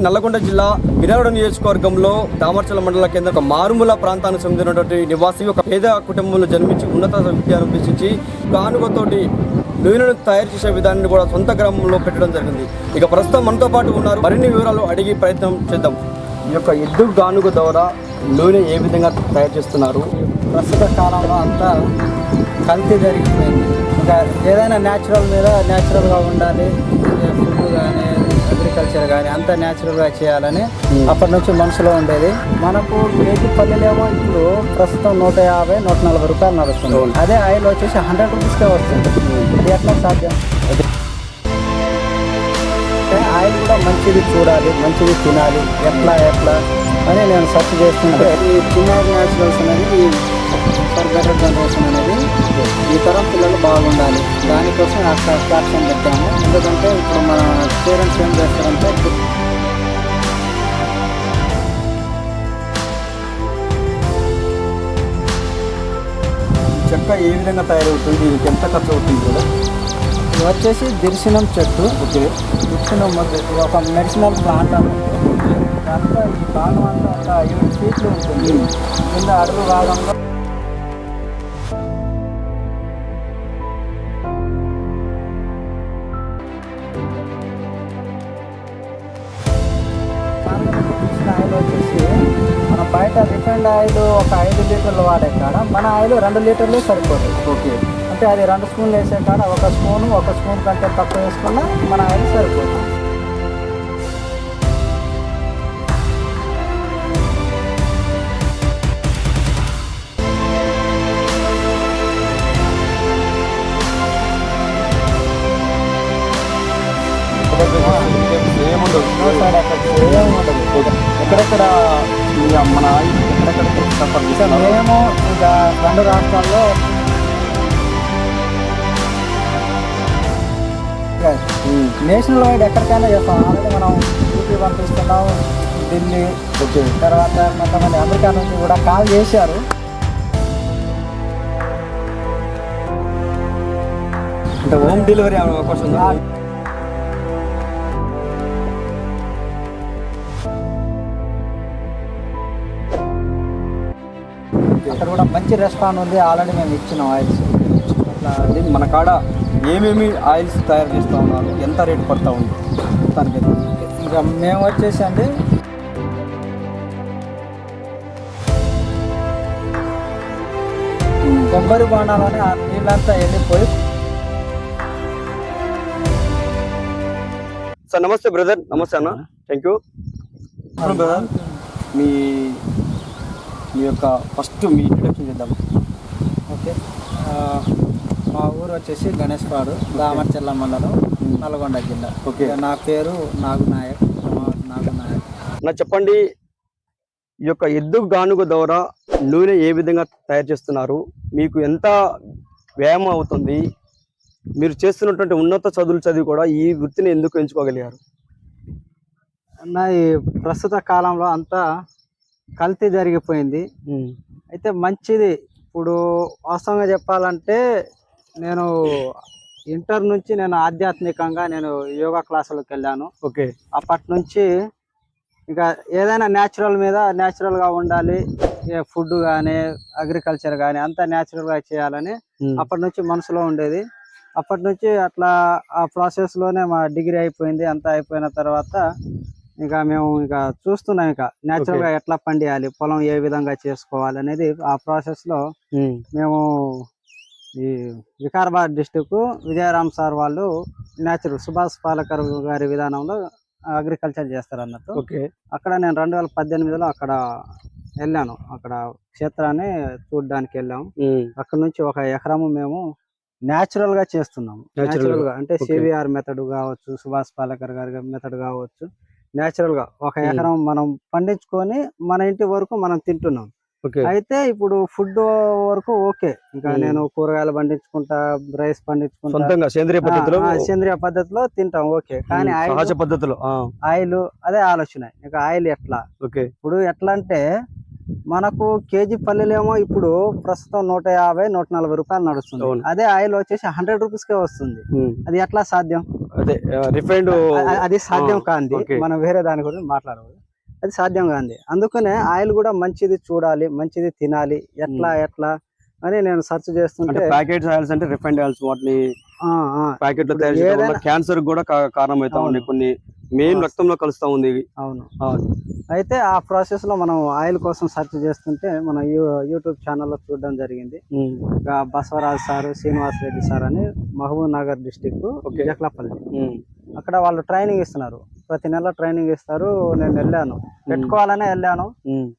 నల్లగొండ జిల్లా మిర్యాలగూడ నియోజకవర్గంలో దామర్చల మండల కేంద్ర ఒక మారుమూల ప్రాంతానికి చెందినటువంటి నివాసి ఒక పేద కుటుంబంలో జన్మించి ఉన్నత విద్యను అభ్యసించి గానుగతోటి నూనెను తయారు చేసే విధానాన్ని కూడా సొంత గ్రామంలో పెట్టడం జరిగింది. ఇక ప్రస్తుతం మనతో పాటు ఉన్నారు, మరిన్ని వివరాలు అడిగి ప్రయత్నం చేద్దాం. ఈ యొక్క ఎద్దు గానుగ ద్వారా నూనె ఏ విధంగా తయారు చేస్తున్నారు? ప్రస్తుత కాలంలో అంతా కల్తీ జరిగిపోయింది. ఇంకా ఏదైనా న్యాచురల్గా ఉండాలి, ఫుడ్ కానీ అగ్రికల్చర్ కానీ అంతా న్యాచురల్గా చేయాలని అప్పటి నుంచి మనసులో ఉండేది. మనకు కేజీ పల్లెలేమో ఇప్పుడు ప్రస్తుతం 150, 140 రూపాయలు నడుస్తుంది. అదే ఆయిల్ వచ్చేసి 100 రూపీస్కే వస్తుంది. ఇది ఎట్లా సాధ్యం? ఆయిల్ కూడా మంచిది చూడాలి, మంచిది తినాలి, ఎట్లా అని నేను సెర్చ్ చేస్తుంటే ఈ చిన్నారి న్యాచురల్స్ అనేది ఫర్ బెటర్ జనరేషన్ అనేది ఈ తరం పిల్లలు బాగుండాలి, దానికోసం అక్కడ ప్లాట్ఫామ్ పెట్టాము. ఎందుకంటే ఇప్పుడు మన పేరెంట్స్ ఏం చేస్తారంటే చెక్క ఏ విధంగా తయారవుతుంది, ఇది ఎంత ఖర్చు అవుతుంది కదా? ఇది వచ్చేసి దిర్శనం చెట్టు. ఓకే, దిర్శనం ఇది ఒక మెడిసినల్ ప్లాంట్ అన్నట్టు. దాంట్లో ఈ భాగం అంతా ఒక 7 ఫీట్లు ఉంటుంది. కింద అడుగు భాగంలో ఆయిల్ వచ్చేసి మన బయట రిఫైండ్ ఆయిల్ ఒక 5 లీటర్లు వాడే కాడ మన ఆయిల్ 2 లీటర్లే సరిపోతుంది. ఓకే, అంటే అది 2 స్పూన్లు వేసే కాడ ఒక స్పూన్ కంటే తక్కువ వేసుకున్నా మన ఆయిల్ సరిపోతుంది. ఎక్కడెక్కడ మన ఎక్కడెక్కడ మేము ఇంకా 2 రాష్ట్రాల్లో నేషనల్ వైడ్ ఎక్కడికైనా చేస్తాం. ఆల్రెడీ మనం యూపీ పంపిస్తున్నాం, ఢిల్లీ, తర్వాత కొంతమంది అమెరికా నుంచి కూడా కాల్ చేశారు. అంటే హోమ్ డెలివరీ అవకాశం ఉందా? అక్కడ కూడా మంచి రెస్పాన్స్ ఉంది. ఆల్రెడీ మేము ఇచ్చినాం ఆయిల్స్. అట్లా మన కాడ ఏమేమి ఆయిల్స్ తయారు చేస్తూ ఉన్నారు, ఎంత రేటు పడుతూ ఉంది దానికి? ఇంకా మేము వచ్చేసి అండి కొబ్బరి బొండాలని ఆ నీళ్ళంతా వెళ్ళిపోయి. సార్ నమస్తే బ్రదర్. నమస్తే అన్న, థ్యాంక్ యూ బ్రదర్. మీ యొక్క ఫస్ట్ మీ ఇంట్రడక్షన్ చేద్దాం. ఓకే, మా ఊరు వచ్చేసి గణేష్పాడు, దామర్చల్ల మండలం, నల్గొండ జిల్లా. ఓకే, నా పేరు నాగునాయక్. నా చెప్పండి, ఈ యొక్క ఎద్దు గానుగ ద్వారా నూనె ఏ విధంగా తయారు చేస్తున్నారు? మీకు ఎంత వ్యాయామం అవుతుంది? మీరు చేస్తున్నటువంటి ఉన్నత చదువులు చదివి కూడా ఈ వృత్తిని ఎందుకు ఎంచుకోగలిగారు? అన్న, ఈ ప్రస్తుత కాలంలో అంతా కల్తీ జరిగిపోయింది. అయితే మంచిది. ఇప్పుడు వాస్తవంగా చెప్పాలంటే నేను ఇంటర్ నుంచి నేను ఆధ్యాత్మికంగా యోగా క్లాసులకు వెళ్ళాను. ఓకే, అప్పటి నుంచి ఇంకా ఏదైనా న్యాచురల్గా ఉండాలి, ఫుడ్ కానీ అగ్రికల్చర్ కానీ అంతా న్యాచురల్గా చేయాలని అప్పటి నుంచి మనసులో ఉండేది. అప్పటి నుంచి అట్లా ఆ ప్రాసెస్లోనే మా డిగ్రీ అయిపోయింది. అంతా అయిపోయిన తర్వాత ఇంకా మేము చూస్తున్నాం న్యాచురల్గా ఎట్లా పండియాలి, పొలం ఏ విధంగా చేసుకోవాలి అనేది. ఆ ప్రాసెస్లో మేము ఈ వికారాబాద్ డిస్టిక్ విజయరామ్ సార్ వాళ్ళు న్యాచురల్ సుభాష్ పాలేకర్ గారి విధానంలో అగ్రికల్చర్ చేస్తారు అన్నట్టు. అక్కడ నేను 2018లో అక్కడ వెళ్ళాను. అక్కడ క్షేత్రాన్ని చూడడానికి వెళ్ళాము. అక్కడ నుంచి 1 ఎకరము మేము న్యాచురల్ గా చేస్తున్నాము. న్యాచురల్ గా అంటే సివిఆర్ మెథడ్ కావచ్చు, సుభాష్ పాలేకర్ గారి మెథడ్ కావచ్చు. న్యాచురల్ గా 1 ఎకరం మనం పండించుకొని మన ఇంటి వరకు మనం తింటున్నాం. అయితే ఇప్పుడు ఫుడ్ వరకు ఓకే, ఇంకా నేను కూరగాయలు పండించుకుంటా, రైస్ పండించుకుంటా, సేంద్రియ పద్ధతిలో తింటాం. ఓకే, కానీ ఆయిల్ అదే ఆలోచన. ఇంకా ఆయిల్ ఎట్లా? ఇప్పుడు ఎట్లా అంటే మనకు కేజీ పల్లెలేమో ఇప్పుడు ప్రస్తుతం 150, 140 రూపాయలు నడుస్తుంది. అదే ఆయిల్ వచ్చేసి 100 రూపీస్కే వస్తుంది. అది ఎట్లా సాధ్యం? అదే రిఫైండ్ అది సాధ్యం కాంది. okay. మనం వేరే దాని గురించి మాట్లాడకూడదు, అది సాధ్యం కాంది. అందుకనే ఆయిల్ కూడా మంచిది చూడాలి, మంచిది తినాలి, ఎట్లా అని నేను సెర్చ్ చేస్తుంటే ప్యాకెట్ ఆయిల్స్ అంటే రిఫైండ్ ఆయిల్స్ వాటిని ప్యాకెట్ లో తయారు చేయడం వల్ల క్యాన్సర్ కూడా కారణం అవుతా ఉంది, కొన్ని మెయిన్ రక్తంలో కలుస్తా ఉంది. అవును. అయితే ఆ ప్రాసెస్ లో మనం ఆయిల్ కోసం సెర్చ్ చేస్తుంటే మన యూట్యూబ్ ఛానల్లో చూడడం జరిగింది. బసవరాజ్ సార్, శ్రీనివాస్ రెడ్డి సార్ అని మహబూబ్ నగర్ డిస్టిక్ జక్లపల్లి, అక్కడ వాళ్ళు ట్రైనింగ్ ఇస్తున్నారు, ప్రతి నెల ట్రైనింగ్ ఇస్తారు. నేను వెళ్ళాను, పెట్టుకోవాలనే వెళ్ళాను.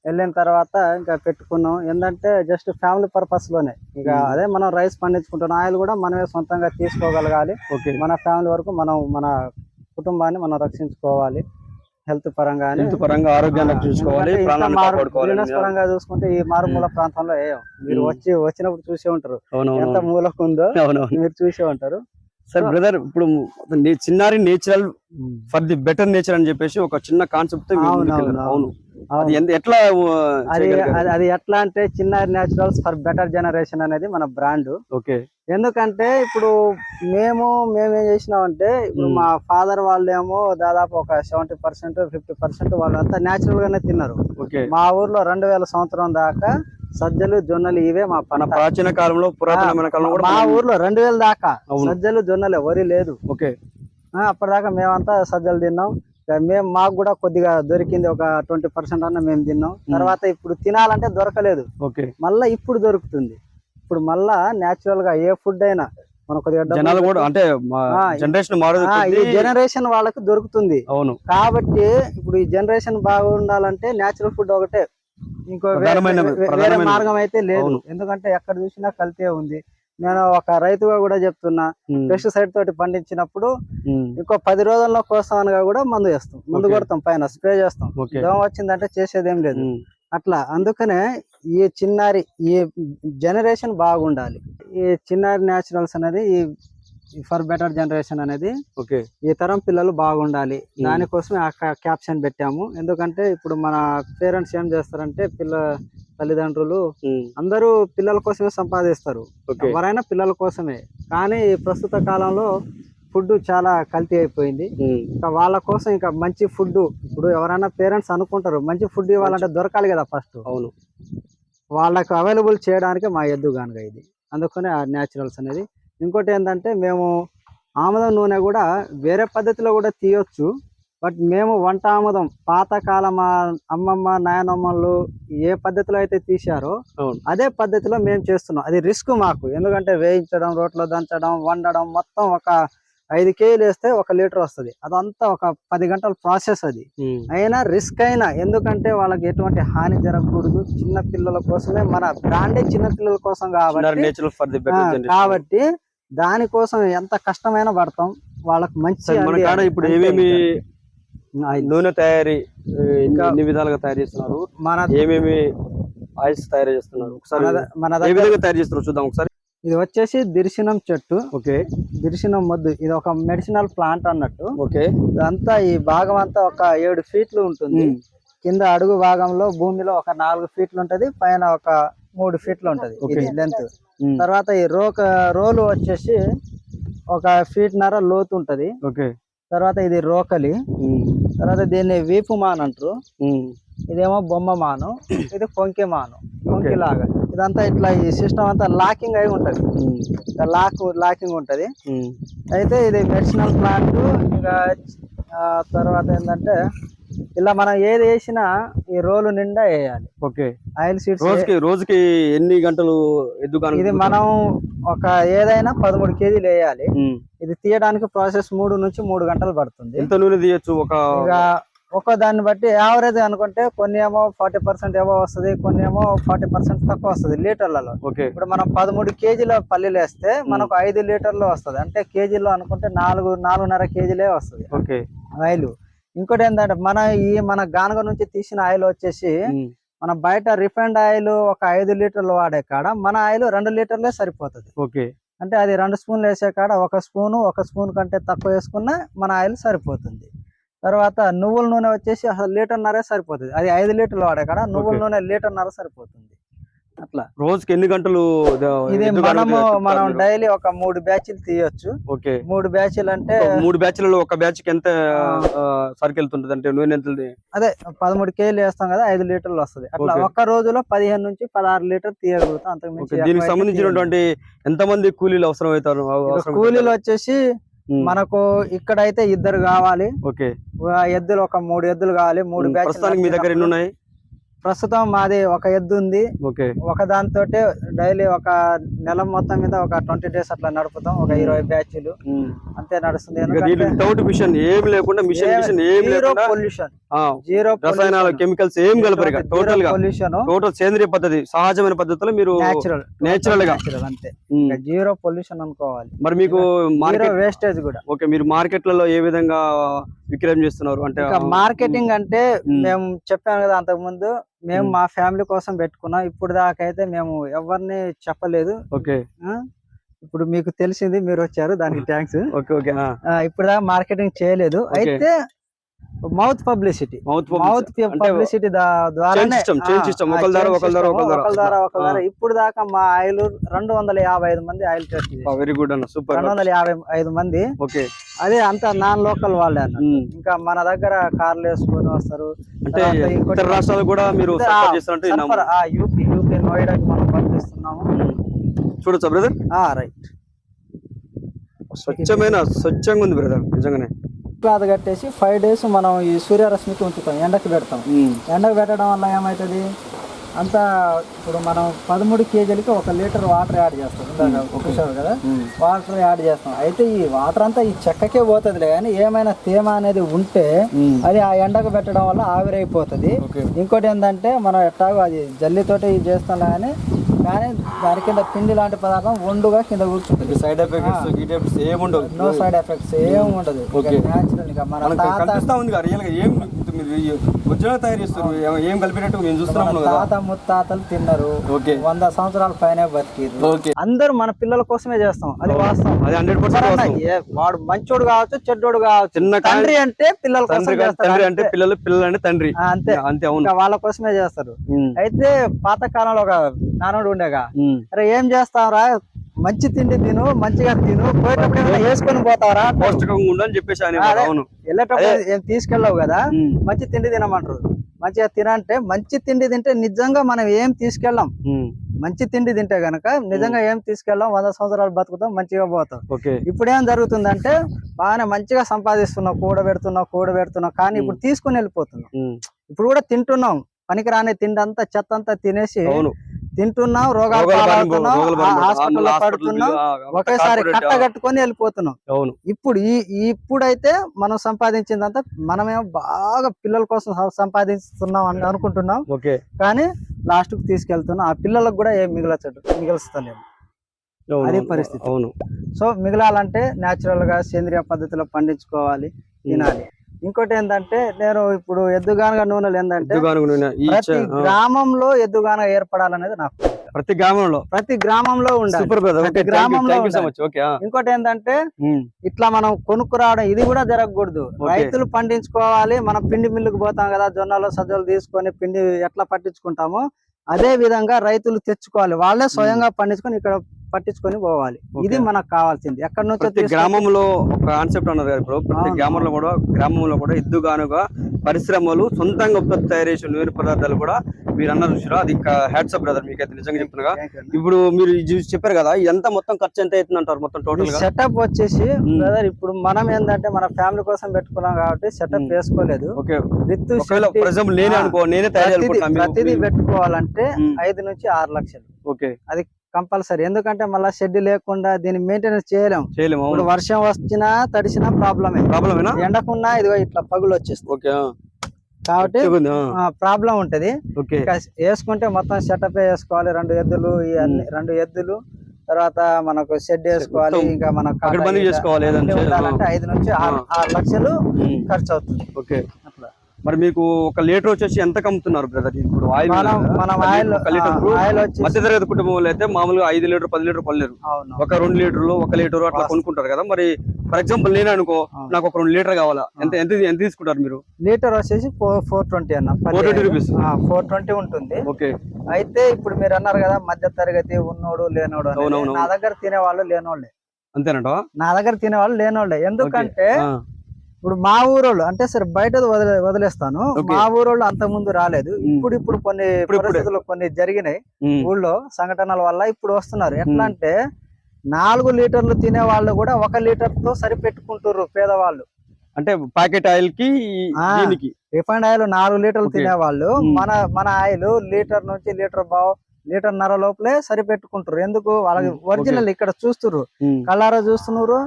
వెళ్ళిన తర్వాత ఇంకా పెట్టుకున్నాం. ఏంటంటే జస్ట్ ఫ్యామిలీ పర్పస్ లోనే, ఇక అదే మనం రైస్ పండించుకుంటున్నాం, ఆయిల్ కూడా మనమే సొంతంగా తీసుకోగలగాలి, మన ఫ్యామిలీ వరకు మనం మన కుటుంబాన్ని మనం రక్షించుకోవాలి, హెల్త్ పరంగా ఆరోగ్యాన్ని రక్షించుకోవాలి. బిజినెస్ పరంగా చూసుకుంటే ఈ మారుమూల ప్రాంతంలో మీరు వచ్చినప్పుడు చూసే ఉంటారు ఎంత మూలకు ఉందో, మీరు చూసే ఉంటారు. సార్ బ్రదర్, ఇప్పుడు చిన్నారి natural for the better nature అని చెప్పేసి ఒక చిన్న కాన్సెప్ట్ ఎట్లా అది ఎట్లా అంటే చిన్నారి నేచురల్స్ ఫర్ బెటర్ జనరేషన్ అనేది మన బ్రాండ్. ఓకే. ఎందుకంటే ఇప్పుడు మేమేం చేసినామంటే, ఇప్పుడు మా ఫాదర్ వాళ్ళేమో దాదాపు ఒక 70% 50% వాళ్ళంతా నేచురల్ గానే తిన్నారు. మా ఊర్లో 2000 సంవత్సరం దాకా సజ్జలు జొన్నలు ఇవే మా పంట. ప్రాచీన కాలంలో, పురాతనమైన కాలంలో మా ఊర్లో 2000 దాకా సజ్జలు జొన్నలే, వరి లేదు. అప్పటిదాకా మేమంతా సజ్జలు తిన్నాం. మాకు కూడా కొద్దిగా దొరికింది, ఒక 20% అన్న మేము తిన్నాం. తర్వాత ఇప్పుడు తినాలంటే దొరకలేదు, మళ్ళా ఇప్పుడు దొరుకుతుంది. ఇప్పుడు మళ్ళా నేచురల్ గా ఏ ఫుడ్ అయినా మన కొద్దిగా జనరేషన్ వాళ్ళకి దొరుకుతుంది. కాబట్టి ఇప్పుడు ఈ జనరేషన్ బాగుండాలంటే నేచురల్ ఫుడ్ ఒకటే, ఇంకో వేరే మార్గం అయితే లేదు. ఎందుకంటే ఎక్కడ చూసినా కల్తీ ఉంది. నేను ఒక రైతుగా కూడా చెప్తున్నా, పెస్టిసైడ్ తోటి పండించినప్పుడు ఇంకో 10 రోజుల్లో కోస్తామనగా కూడా మందు వేస్తాం, మందు కొడతాం, పైన స్ప్రే చేస్తాం. దోమ వచ్చిందంటే చేసేదేం లేదు. అట్లా అందుకనే ఈ జనరేషన్ బాగుండాలి. ఈ చిన్నారి న్యాచురల్స్ అనేది ఫర్ బెటర్ జనరేషన్ అనేది ఈ తరం పిల్లలు బాగుండాలి, దానికోసమే ఆ క్యాప్షన్ పెట్టాము. ఎందుకంటే ఇప్పుడు మన పేరెంట్స్ ఏం చేస్తారంటే, తల్లిదండ్రులు అందరూ పిల్లల కోసమే సంపాదిస్తారు, ఎవరైనా పిల్లల కోసమే. కానీ ప్రస్తుత కాలంలో ఫుడ్ చాలా కల్తీ అయిపోయింది. ఇంకా వాళ్ళ కోసం ఇంకా మంచి ఫుడ్, ఇప్పుడు ఎవరైనా పేరెంట్స్ అనుకుంటారు మంచి ఫుడ్ ఇవ్వాలంటే దొరకాలి కదా ఫస్ట్, వాళ్ళకు అవైలబుల్ చేయడానికి మా ఎద్దుగానుగా ఇది. అందుకనే ఆ న్యాచురల్స్ అనేది. ఇంకోటి ఏంటంటే, మేము ఆముదం నూనె కూడా వేరే పద్ధతిలో కూడా తీయొచ్చు, బట్ మేము వంట ఆముదం పాతకాలం అమ్మమ్మ నాయనమ్మలు ఏ పద్ధతిలో అయితే తీశారో అదే పద్ధతిలో మేము చేస్తున్నాం. అది రిస్క్ మాకు, ఎందుకంటే వేయించడం, రోట్లో దంచడం, వండడం, మొత్తం ఒక 5 కేజీలు వేస్తే 1 లీటర్ వస్తుంది. అదంతా ఒక 10 గంటల ప్రాసెస్. అది అయినా రిస్క్ అయినా, ఎందుకంటే వాళ్ళకి ఎటువంటి హాని జరగకూడదు. చిన్న పిల్లల కోసమే మన బ్రాండే, చిన్న పిల్లల కోసం కాబట్టి దానికోసం ఎంత కష్టమైనా పడతాం, వాళ్ళకి మంచి. ఇప్పుడు ఏమేమి నూనె తయారీ ఎన్ని విధాలుగా తయారు చేస్తున్నారు, ఏమేమి ఆయిల్స్ తయారు చేస్తున్నారు, తయారు చేస్తున్నారు చూద్దాం ఒకసారి. ఇది వచ్చేసి దిర్శనం చెట్టు. దిర్శనం మొద్దు, ఇది ఒక మెడిసినల్ ప్లాంట్ అన్నట్టు. ఇదంతా ఈ భాగం అంతా ఒక 7 ఫీట్లు ఉంటుంది. కింద అడుగు భాగంలో భూమిలో ఒక 4 ఫీట్లు ఉంటది, పైన ఒక 3 ఫీట్లు ఉంటది ఇది లెంత్. తర్వాత ఈ రోలు వచ్చేసి 1.5 ఫీట్ లోతు ఉంటది. తర్వాత ఇది రోకలి, తర్వాత దీన్ని వీపు మాన్ అంటారు, ఇదేమో బొమ్మ మాను, ఇది కొంకి మాను, కొంకి లాగా. ఇదంతా ఇట్లా ఈ సిస్టమ్ అంతా లాకింగ్ అయి ఉంటది, లాకింగ్ ఉంటది. అయితే ఇది మెడిసినల్ ప్లాంట్. ఇంకా తర్వాత ఏంటంటే, ఇలా మనం ఏది వేసినా ఈ రోలు నిండా వేయాలి. ఆయిల్ సీడ్స్ రోజుకి ఎన్ని గంటలు ఇది మనం ఒక ఏదైనా 13 కేజీలు వేయాలి. ఇది తీయడానికి ప్రాసెస్ 3 నుంచి 3 గంటలు పడుతుంది. ఎంత నూనె తీయచ్చు? ఒక దాన్ని బట్టి యావరేజ్ అనుకుంటే, కొన్ని ఏమో 40% ఏమో వస్తుంది, కొన్ని ఏమో 40% తక్కువ వస్తుంది లీటర్లలో. ఇప్పుడు మనం 13 కేజీల పల్లీలు వేస్తే మనకు 5 లీటర్లు వస్తుంది. అంటే కేజీలో అనుకుంటే 4.5 కేజీలే వస్తుంది ఆయిల్. ఇంకోటి ఏంటంటే, మన గానుగ నుంచి తీసిన ఆయిల్ వచ్చేసి మన బయట రిఫైండ్ ఆయిల్ ఒక 5 లీటర్లు వాడే కాడ మన ఆయిల్ 2 లీటర్లే సరిపోతుంది. అంటే అది 2 స్పూన్లు వేసే కాడ 1 స్పూన్ కంటే తక్కువ వేసుకున్నా మన ఆయిల్ సరిపోతుంది. తర్వాత నువ్వుల నూనె వచ్చేసి అసలు 1.5 లీటర్ సరిపోతుంది. అది 5 లీటర్లు వాడే కాడ నువ్వుల నూనె 1.5 లీటర్ సరిపోతుంది. అట్లా రోజుకి ఎన్ని గంటలు ఇది మనం డైలీ ఒక 3 బ్యాచ్లు తీయొచ్చు. ఓకే 3 బ్యాచ్లు అంటే 3 బ్యాచ్లలో ఒక బ్యాచ్ కి ఎంత సరుకు వెళ్తుంటది అంటే నూనె ఎంత? అదే 13 కేజీలు వేస్తాం కదా, 5 లీటర్లు వస్తుంది. అట్లా ఒక్క రోజులో 15 నుంచి 16 లీటర్ తీయగలుగుతాం. అంతకుమించి దీనికి సంబంధించినటువంటి ఎంత మంది కూలీలు అవసరం అవుతారు? కూలీలు వచ్చేసి మనకు ఇక్కడైతే 2 కావాలి. ఓకే ఎద్దులు ఒక 3 ఎద్దులు కావాలి. 3 బ్యాచ్లు మీ దగ్గర ఎన్ని ఉన్నాయి? ప్రస్తుతం మాది ఒక ఎద్దు ఉంది. ఒక దాంతో డైలీ ఒక నెల మొత్తం మీద ఒక 20 days అట్లా నడుపుతాం. ఒక 20 బ్యాచ్లు అంతే నడుస్తుంది. జీరో రసాయనాలు కెమికల్స్ ఏం కలపరు, టోటల్ గా టోటల్ సేంద్రియ పద్ధతి, సహజమైన పద్ధతిలో మీరు నేచురల్ గా అంతే. జీరో పొల్యూషన్ అనుకోవాలి. మరి మీకు వేస్టేజ్ కూడా. ఓకే మీరు మార్కెట్లలో ఏ విధంగా విక్రయం చేస్తున్నారు? అంటే మార్కెటింగ్ అంటే మేము చెప్పాను కదా అంతకు ముందు, మేము మా ఫ్యామిలీ కోసం పెట్టుకున్నాం. ఇప్పుడు దాకా అయితే మేము ఎవరిని చెప్పలేదు. ఓకే ఇప్పుడు మీకు తెలిసింది, మీరు వచ్చారు, దానికి థ్యాంక్స్. ఓకే ఓకే ఇప్పుడు దాకా మార్కెటింగ్ చేయలేదు. అయితే మౌత్ పబ్లిసిటీ ద్వారా ఇప్పుడు దాకా మా ఆయిల్ 255 మంది ఆయిల్ టెస్ట్. వెరీ గుడ్ అన్న, సూపర్. 255 మంది. ఓకే అదే అంతా నాన్ లోకల్ వాళ్ళే అన్న. ఇంకా మన దగ్గర కార్లు వేసుకొని వస్తారు. అంటే ఇతర రాష్ట్రాలు కూడా మీరు యూపీ నోయిడాకి మనం పంపిస్తున్నాము. చూడొచ్చా బ్రదర్? రైట్. స్వచ్ఛంగా ఉంది బ్రదర్ నిజంగానే. క్లాత్ కట్టేసి 5 days మనం ఈ సూర్యరశ్మికి ఉంచుతాం, ఎండకు పెడతాం. ఎండకు పెట్టడం వల్ల ఏమవుతుంది అంతా, ఇప్పుడు మనం 13 కేజీలకి 1 లీటర్ వాటర్ యాడ్ చేస్తాం చూసారు కదా, వాటర్ యాడ్ చేస్తాం. అయితే ఈ వాటర్ అంతా ఈ చెక్కకే పోతుందిలే, కానీ ఏమైనా తేమ అనేది ఉంటే అది ఆ ఎండకు పెట్టడం వల్ల ఆవిరైపోతుంది. ఇంకోటి ఏంటంటే మనం ఎట్టాగో అది జల్లితోటి ఇది చేస్తాం కానీ దాని కింద పిండి లాంటి పదార్థం వండుగా కింద కూర్చుంటుంది. సైడ్ ఎఫెక్ట్స్ ఏముండవు, నో సైడ్ ఎఫెక్ట్స్ ఏం ఉండదు. న్యాచురల్ గా మన తాత ముత్తాతలు తిన్నారు, 100 సంవత్సరాల పైన బతికిరు. అందరూ మన పిల్లల కోసమే చేస్తాం, అది వాస్తవం. వాడు మంచోడు కావచ్చు చెడ్డోడు కావచ్చు, తండ్రి అంటే పిల్లల కోసం అంటే పిల్లలు అంటే తండ్రి, అంతే అంతే. వాళ్ళ కోసమే చేస్తారు. అయితే పాత కాలంలో ఒక నానుడు ఉండేగా, అరే ఏం చేస్తావురా, మంచి తిండి తిను, మంచిగా తిను, పోయేటప్పుడు వేసుకొని పోతావరా, పౌష్టికంగా ఉండాలని చెప్పేసి వెళ్ళేటప్పుడు ఏం తీసుకెళ్ళావు కదా, మంచి తిండి తినమంటారు. మంచిగా తినంటే మంచి తిండి తింటే నిజంగా మనం ఏం తీసుకెళ్ళాం. మంచి తిండి తింటే గనక నిజంగా ఏం తీసుకెళ్ళాం, 100 సంవత్సరాలు బతుకుతాం, మంచిగా పోతాం. ఇప్పుడు ఏం జరుగుతుందంటే బాగానే మంచిగా సంపాదిస్తున్నాం, కూడబెడుతున్నాం, కానీ ఇప్పుడు తీసుకుని వెళ్ళిపోతున్నాం. ఇప్పుడు కూడా తింటున్నాం, పనికిరాని తిండి అంతా చెత్త అంతా తినేసి తింటున్నాం, రోగాలు పాలవుతున్నాం, హాస్పిటల్లో పడుతున్నాం, ఒకేసారి కట్టగట్టుకొని వెళ్ళిపోతున్నాం. ఇప్పుడైతే మనం సంపాదించిందంతా మనమేమో బాగా పిల్లల కోసం సంపాదిస్తున్నాం అని అనుకుంటున్నాం, కానీ లాస్ట్ కు తీసుకెళ్తున్నాం. ఆ పిల్లలకు కూడా ఏం మిగల్స్తలేము, అదే పరిస్థితి. సో మిగలాలంటే న్యాచురల్ గా సేంద్రియ పద్ధతిలో పండించుకోవాలి, తినాలి. ఇంకోటి ఏంటంటే నేను ఇప్పుడు ఎద్దుగానుగ నూనెలు ఏంటంటే ప్రతి గ్రామంలో ఎద్దుగానుగ ఏర్పడాలనేది నాకు, ప్రతి గ్రామంలో ఉండాలి. ఇంకోటి ఏంటంటే ఇట్లా మనం కొనుక్కు రావడం ఇది కూడా జరగకూడదు. రైతులు పండించుకోవాలి. మనం పిండి మిల్లుకు పోతాం కదా, జొన్నలు సజ్జలు తీసుకొని పిండి ఎట్లా పట్టించుకుంటామో అదే విధంగా రైతులు తెచ్చుకోవాలి, వాళ్ళే స్వయంగా పండించుకొని ఇక్కడ పట్టించుకొని పోవాలి. ఇది మనకు కావాల్సింది. ఎక్కడి నుంచి గ్రామంలో ఒక కాన్సెప్ట్ అన్నారు కదా, ఇప్పుడు ప్రతి గ్రామంలో కూడా ఎద్దుగానుగా పరిశ్రమలు సొంతంగా ఉత్పత్తి తయారు చేసే నూనె పదార్థాలు కూడా మీరు అన్నారు చూసారా, అది హ్యాట్స్ ఆఫ్ బ్రదర్, మీకైతే నిజంగా చెప్తున్నా. ఇప్పుడు మీరు చెప్పారు కదా, ఎంత మొత్తం ఖర్చు ఎంత అవుతుంది అంటారు మొత్తం టోటల్ సెటప్ వచ్చేసి బ్రదర్? ఇప్పుడు మనం ఏంటంటే మన ఫ్యామిలీ కోసం పెట్టుకున్నాం కాబట్టి సెటప్ వేసుకోలేదు. ప్రతిదీ పెట్టుకోవాలంటే 5 నుంచి 6 లక్షలు అది కంపల్సరీ. ఎందుకంటే మళ్ళీ షెడ్ లేకుండా దీన్ని మెయింటెనెన్స్ చేయలేము. ఇప్పుడు వర్షం వచ్చినా తడిసినా ప్రాబ్లమే, ఎండకున్నా ఇదిగో ఇట్లా పగులు వచ్చేస్తుంది కాబట్టి ప్రాబ్లం ఉంటది. వేసుకుంటే మొత్తం సెటప్ వేసుకోవాలి. 2 ఎద్దులు, 2 ఎద్దులు, తర్వాత మనకు షెడ్ వేసుకోవాలి, ఇంకా మనకు 5 నుంచి 6 లక్షలు ఖర్చు అవుతుంది. అట్లా మరి మీకు 1 లీటర్ వచ్చేసి ఎంత అమ్ముతున్నారు బ్రదర్? ఇప్పుడు మధ్యతరగతి కుటుంబంలో అయితే మామూలుగా 5 లీటర్ 10 లీటర్ కొనలేరు, ఒక 2 లీటర్లు 1 లీటర్ అట్లా కొనుక్కుంటారు కదా. మరి ఫర్ ఎగ్జాంపుల్ నేను అనుకో నాకు ఒక 2 లీటర్ కావాలా, ఎంత ఎంత ఎంత తీసుకుంటారు మీరు? లీటర్ వచ్చేసి 420 అన్న, 420 రూపీస్. 420 ఉంటుంది. ఓకే. అయితే ఇప్పుడు మీరు అన్నారు కదా మధ్య తరగతి ఉన్నోడు లేనోడు అని. నా దగ్గర తినేవాళ్ళు లేనోళ్ళే. అంతేనంట? నా దగ్గర తినేవాళ్ళు లేనోళ్ళే. ఎందుకంటే ఇప్పుడు మా ఊరోళ్ళు అంటే సరే బయట వదిలేస్తాను, మా ఊరోళ్ళు అంత ముందు రాలేదు. ఇప్పుడు కొన్ని పరిస్థితులు కొన్ని జరిగినాయి ఊళ్ళో సంఘటనల వల్ల ఇప్పుడు వస్తున్నారు. ఎట్లా అంటే 4 లీటర్లు తినే వాళ్ళు కూడా 1 లీటర్ తో సరిపెట్టుకుంటారు పేదవాళ్ళు. అంటే ప్యాకెట్ ఆయిల్ కి దీనికి రిఫైండ్ ఆయిల్ 4 లీటర్లు తినేవాళ్ళు మన ఆయిల్ లీటర్ నుంచి లీటర్న్నర లోపలే సరిపెట్టుకుంటారు. ఎందుకు? వాళ్ళకి ఒరిజినల్ ఇక్కడ చూస్తున్నారు, కళ్ళారా చూస్తున్నారు,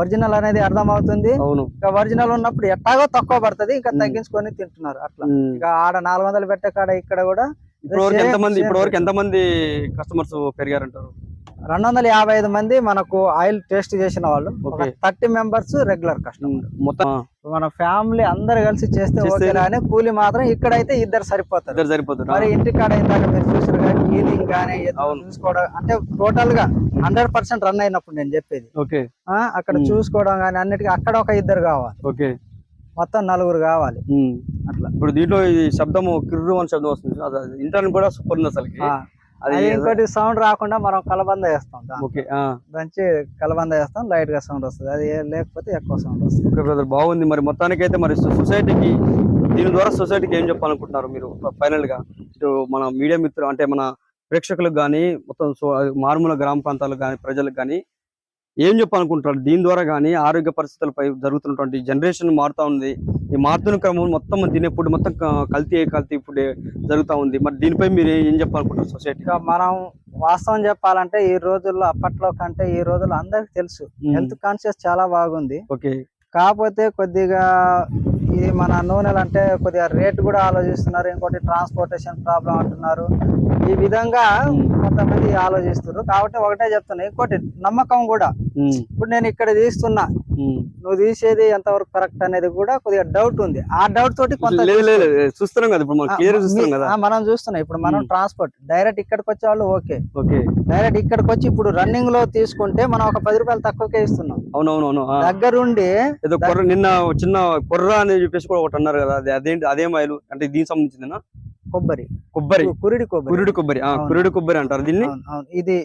ఒరిజినల్ అనేది అర్థం అవుతుంది. ఇంకా ఒరిజినల్ ఉన్నప్పుడు ఎట్టాగో తక్కువ పడుతుంది, ఇంకా తగ్గించుకొని తింటున్నారు. అట్లా ఇక ఆడ 400 పెట్టే కాడ ఇక్కడ కూడా ఇప్పటివరకు ఎంతమంది కస్టమర్స్ పెరిగారంటారు? 255 మంది మనకు ఆయిల్ టేస్ట్ చేసిన వాళ్ళు, 30 మెంబర్స్ రెగ్యులర్ కస్టమర్. మొత్తం మన ఫ్యామిలీ అందరు కలిసి చేస్తే ఓకే అని కూలి మాత్రం ఇక్కడైతే ఇద్దరు సరిపోతారు. మరి ఇంటికాడ ఇందాక మీరు చూసారు కానీ క్లీనింగ్ కానీ చూసుకోవడం అంటే టోటల్ గా 100% రన్ అయినప్పుడు నేను చెప్పేది. అక్కడ చూసుకోవడం కానీ అన్నిటికీ అక్కడ ఒక 2 కావాలి, మొత్తం 4 కావాలి. అట్లా ఇప్పుడు దీంట్లో ఈ శబ్దము కిర్రు అని శబ్దం వస్తుంది, ఇంటర్నెట్ కూడా సూపర్ ఉంది అసలు. అది ఇంకోటి సౌండ్ రాకుండా మనం కలబంద వేస్తాం, దంచి కలబంద వేస్తాం, లైట్ గా సౌండ్ వస్తుంది. అది లేకపోతే ఎక్కువ సౌండ్ వస్తుంది. బాగుంది. మరి మొత్తానికి అయితే మరి సొసైటీకి దీని ద్వారా సొసైటీకి ఏం చెప్పాలనుకుంటున్నారు మీరు ఫైనల్ గా? మన మీడియా మిత్రులు అంటే మన ప్రేక్షకులకు కానీ మొత్తం మారుమూల గ్రామ ప్రాంతాలకు కానీ ప్రజలకు కానీ ఏం చెప్పాలనుకుంటున్నారు? దీని ద్వారా కానీ ఆరోగ్య పరిస్థితులపై జరుగుతున్నటువంటి జనరేషన్ మారుతా ఉంది. ఈ మారుతున్న క్రమం మొత్తం తినే ఫుడ్ మొత్తం కల్తీ ఫుడ్ జరుగుతూ ఉంది. మరి దీనిపై మీరు ఏం చెప్పాలనుకుంటారు సొసైటీ? మనం వాస్తవం చెప్పాలంటే ఈ రోజుల్లో అప్పట్లో కంటే ఈ రోజుల్లో అందరికి తెలుసు హెల్త్ కాన్షియస్ చాలా బాగుంది. కాకపోతే కొద్దిగా ఈ మన నూనెలు అంటే కొద్దిగా రేట్ కూడా ఆలోచిస్తున్నారు, ఇంకోటి ట్రాన్స్పోర్టేషన్ ప్రాబ్లం అంటున్నారు. ఈ విధంగా కొంతమంది ఆలోచిస్తున్నారు. కాబట్టి ఒకటే చెప్తున్నా, ఇంకోటి నమ్మకం కూడా. ఇప్పుడు నేను ఇక్కడ తీస్తున్నా, నువ్వు తీసేది ఎంతవరకు కరెక్ట్ అనేది కూడా కొద్దిగా డౌట్ ఉంది. ఆ డౌట్ తోటి చూస్తున్నాం కదా, మనం చూస్తున్నాం. ఇప్పుడు మనం ట్రాన్స్పోర్ట్ డైరెక్ట్ ఇక్కడికి వచ్చే వాళ్ళు ఓకే, డైరెక్ట్ ఇక్కడికి వచ్చి ఇప్పుడు రన్నింగ్ లో తీసుకుంటే మనం ఒక 10 రూపాయలు తక్కువకే ఇస్తున్నాం. అవునవును. దగ్గరుండి నిన్న చిన్న కొర్ర అని చెప్పేసి కూడా ఒకటి అన్నారు కదా, అదేంటి? అదేం ఆయిల్ అంటే దీనికి సంబంధించిందేనా? కొబ్బరి కురిడి కొబ్బరి అంటారు దీన్ని. ఇది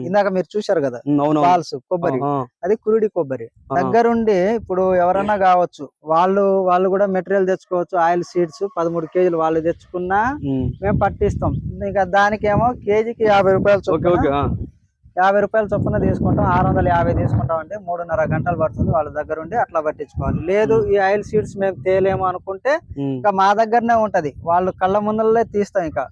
ఇందాక మీరు చూశారు కదా పాల్స్ కొబ్బరి, అది కురిడి కొబ్బరి. దగ్గరుండి ఇప్పుడు ఎవరన్నా కావచ్చు, వాళ్ళు కూడా మెటీరియల్ తెచ్చుకోవచ్చు. ఆయిల్ సీడ్స్ 13 కేజీలు వాళ్ళు తెచ్చుకున్నా మేము పట్టిస్తాం. ఇంకా దానికేమో కేజీకి 50 రూపాయలు చొప్పున 50 రూపాయల చొప్పున తీసుకుంటాం. 650 తీసుకుంటాం అంటే 3.5 గంటలు పడుతుంది వాళ్ళ దగ్గర ఉండి అట్లా పట్టించుకోవాలి. లేదు ఈ ఆయిల్ సీడ్స్ మేము తేలేము అనుకుంటే ఇంకా మా దగ్గరనే ఉంటది, వాళ్ళు కళ్ళ ముందరలే తీస్తాం. ఇంకా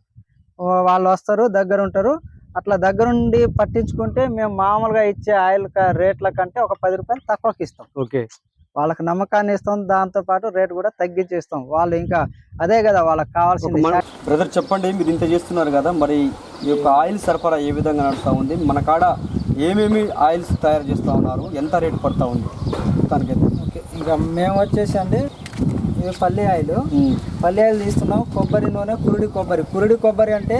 వాళ్ళు వస్తారు, దగ్గర ఉంటారు. అట్లా దగ్గరుండి పట్టించుకుంటే మేము మామూలుగా ఇచ్చే ఆయిల్ రేట్ల కంటే ఒక 10 రూపాయలు తక్కువకి ఇస్తాం. వాళ్ళకి నమ్మకాన్ని ఇస్తాం, దాంతో పాటు రేట్ కూడా తగ్గించి ఇస్తాం. వాళ్ళు ఇంకా అదే కదా వాళ్ళకి కావాల్సింది. బ్రదర్ చెప్పండి, మీరు ఇంత చేస్తున్నారు కదా, మరి ఈ యొక్క ఆయిల్ సరఫరా ఏ విధంగా నడుస్తూ ఉంది? మన కాడ ఏమేమి ఆయిల్స్ తయారు చేస్తూ ఉన్నారు, ఎంత రేటు పడుతూ ఉంది దానికైతే? ఇంకా మేము వచ్చేసి అండి ఇవి పల్లి ఆయిల్ తీస్తున్నాం. కొబ్బరి నూనె కురిడి కొబ్బరి అంటే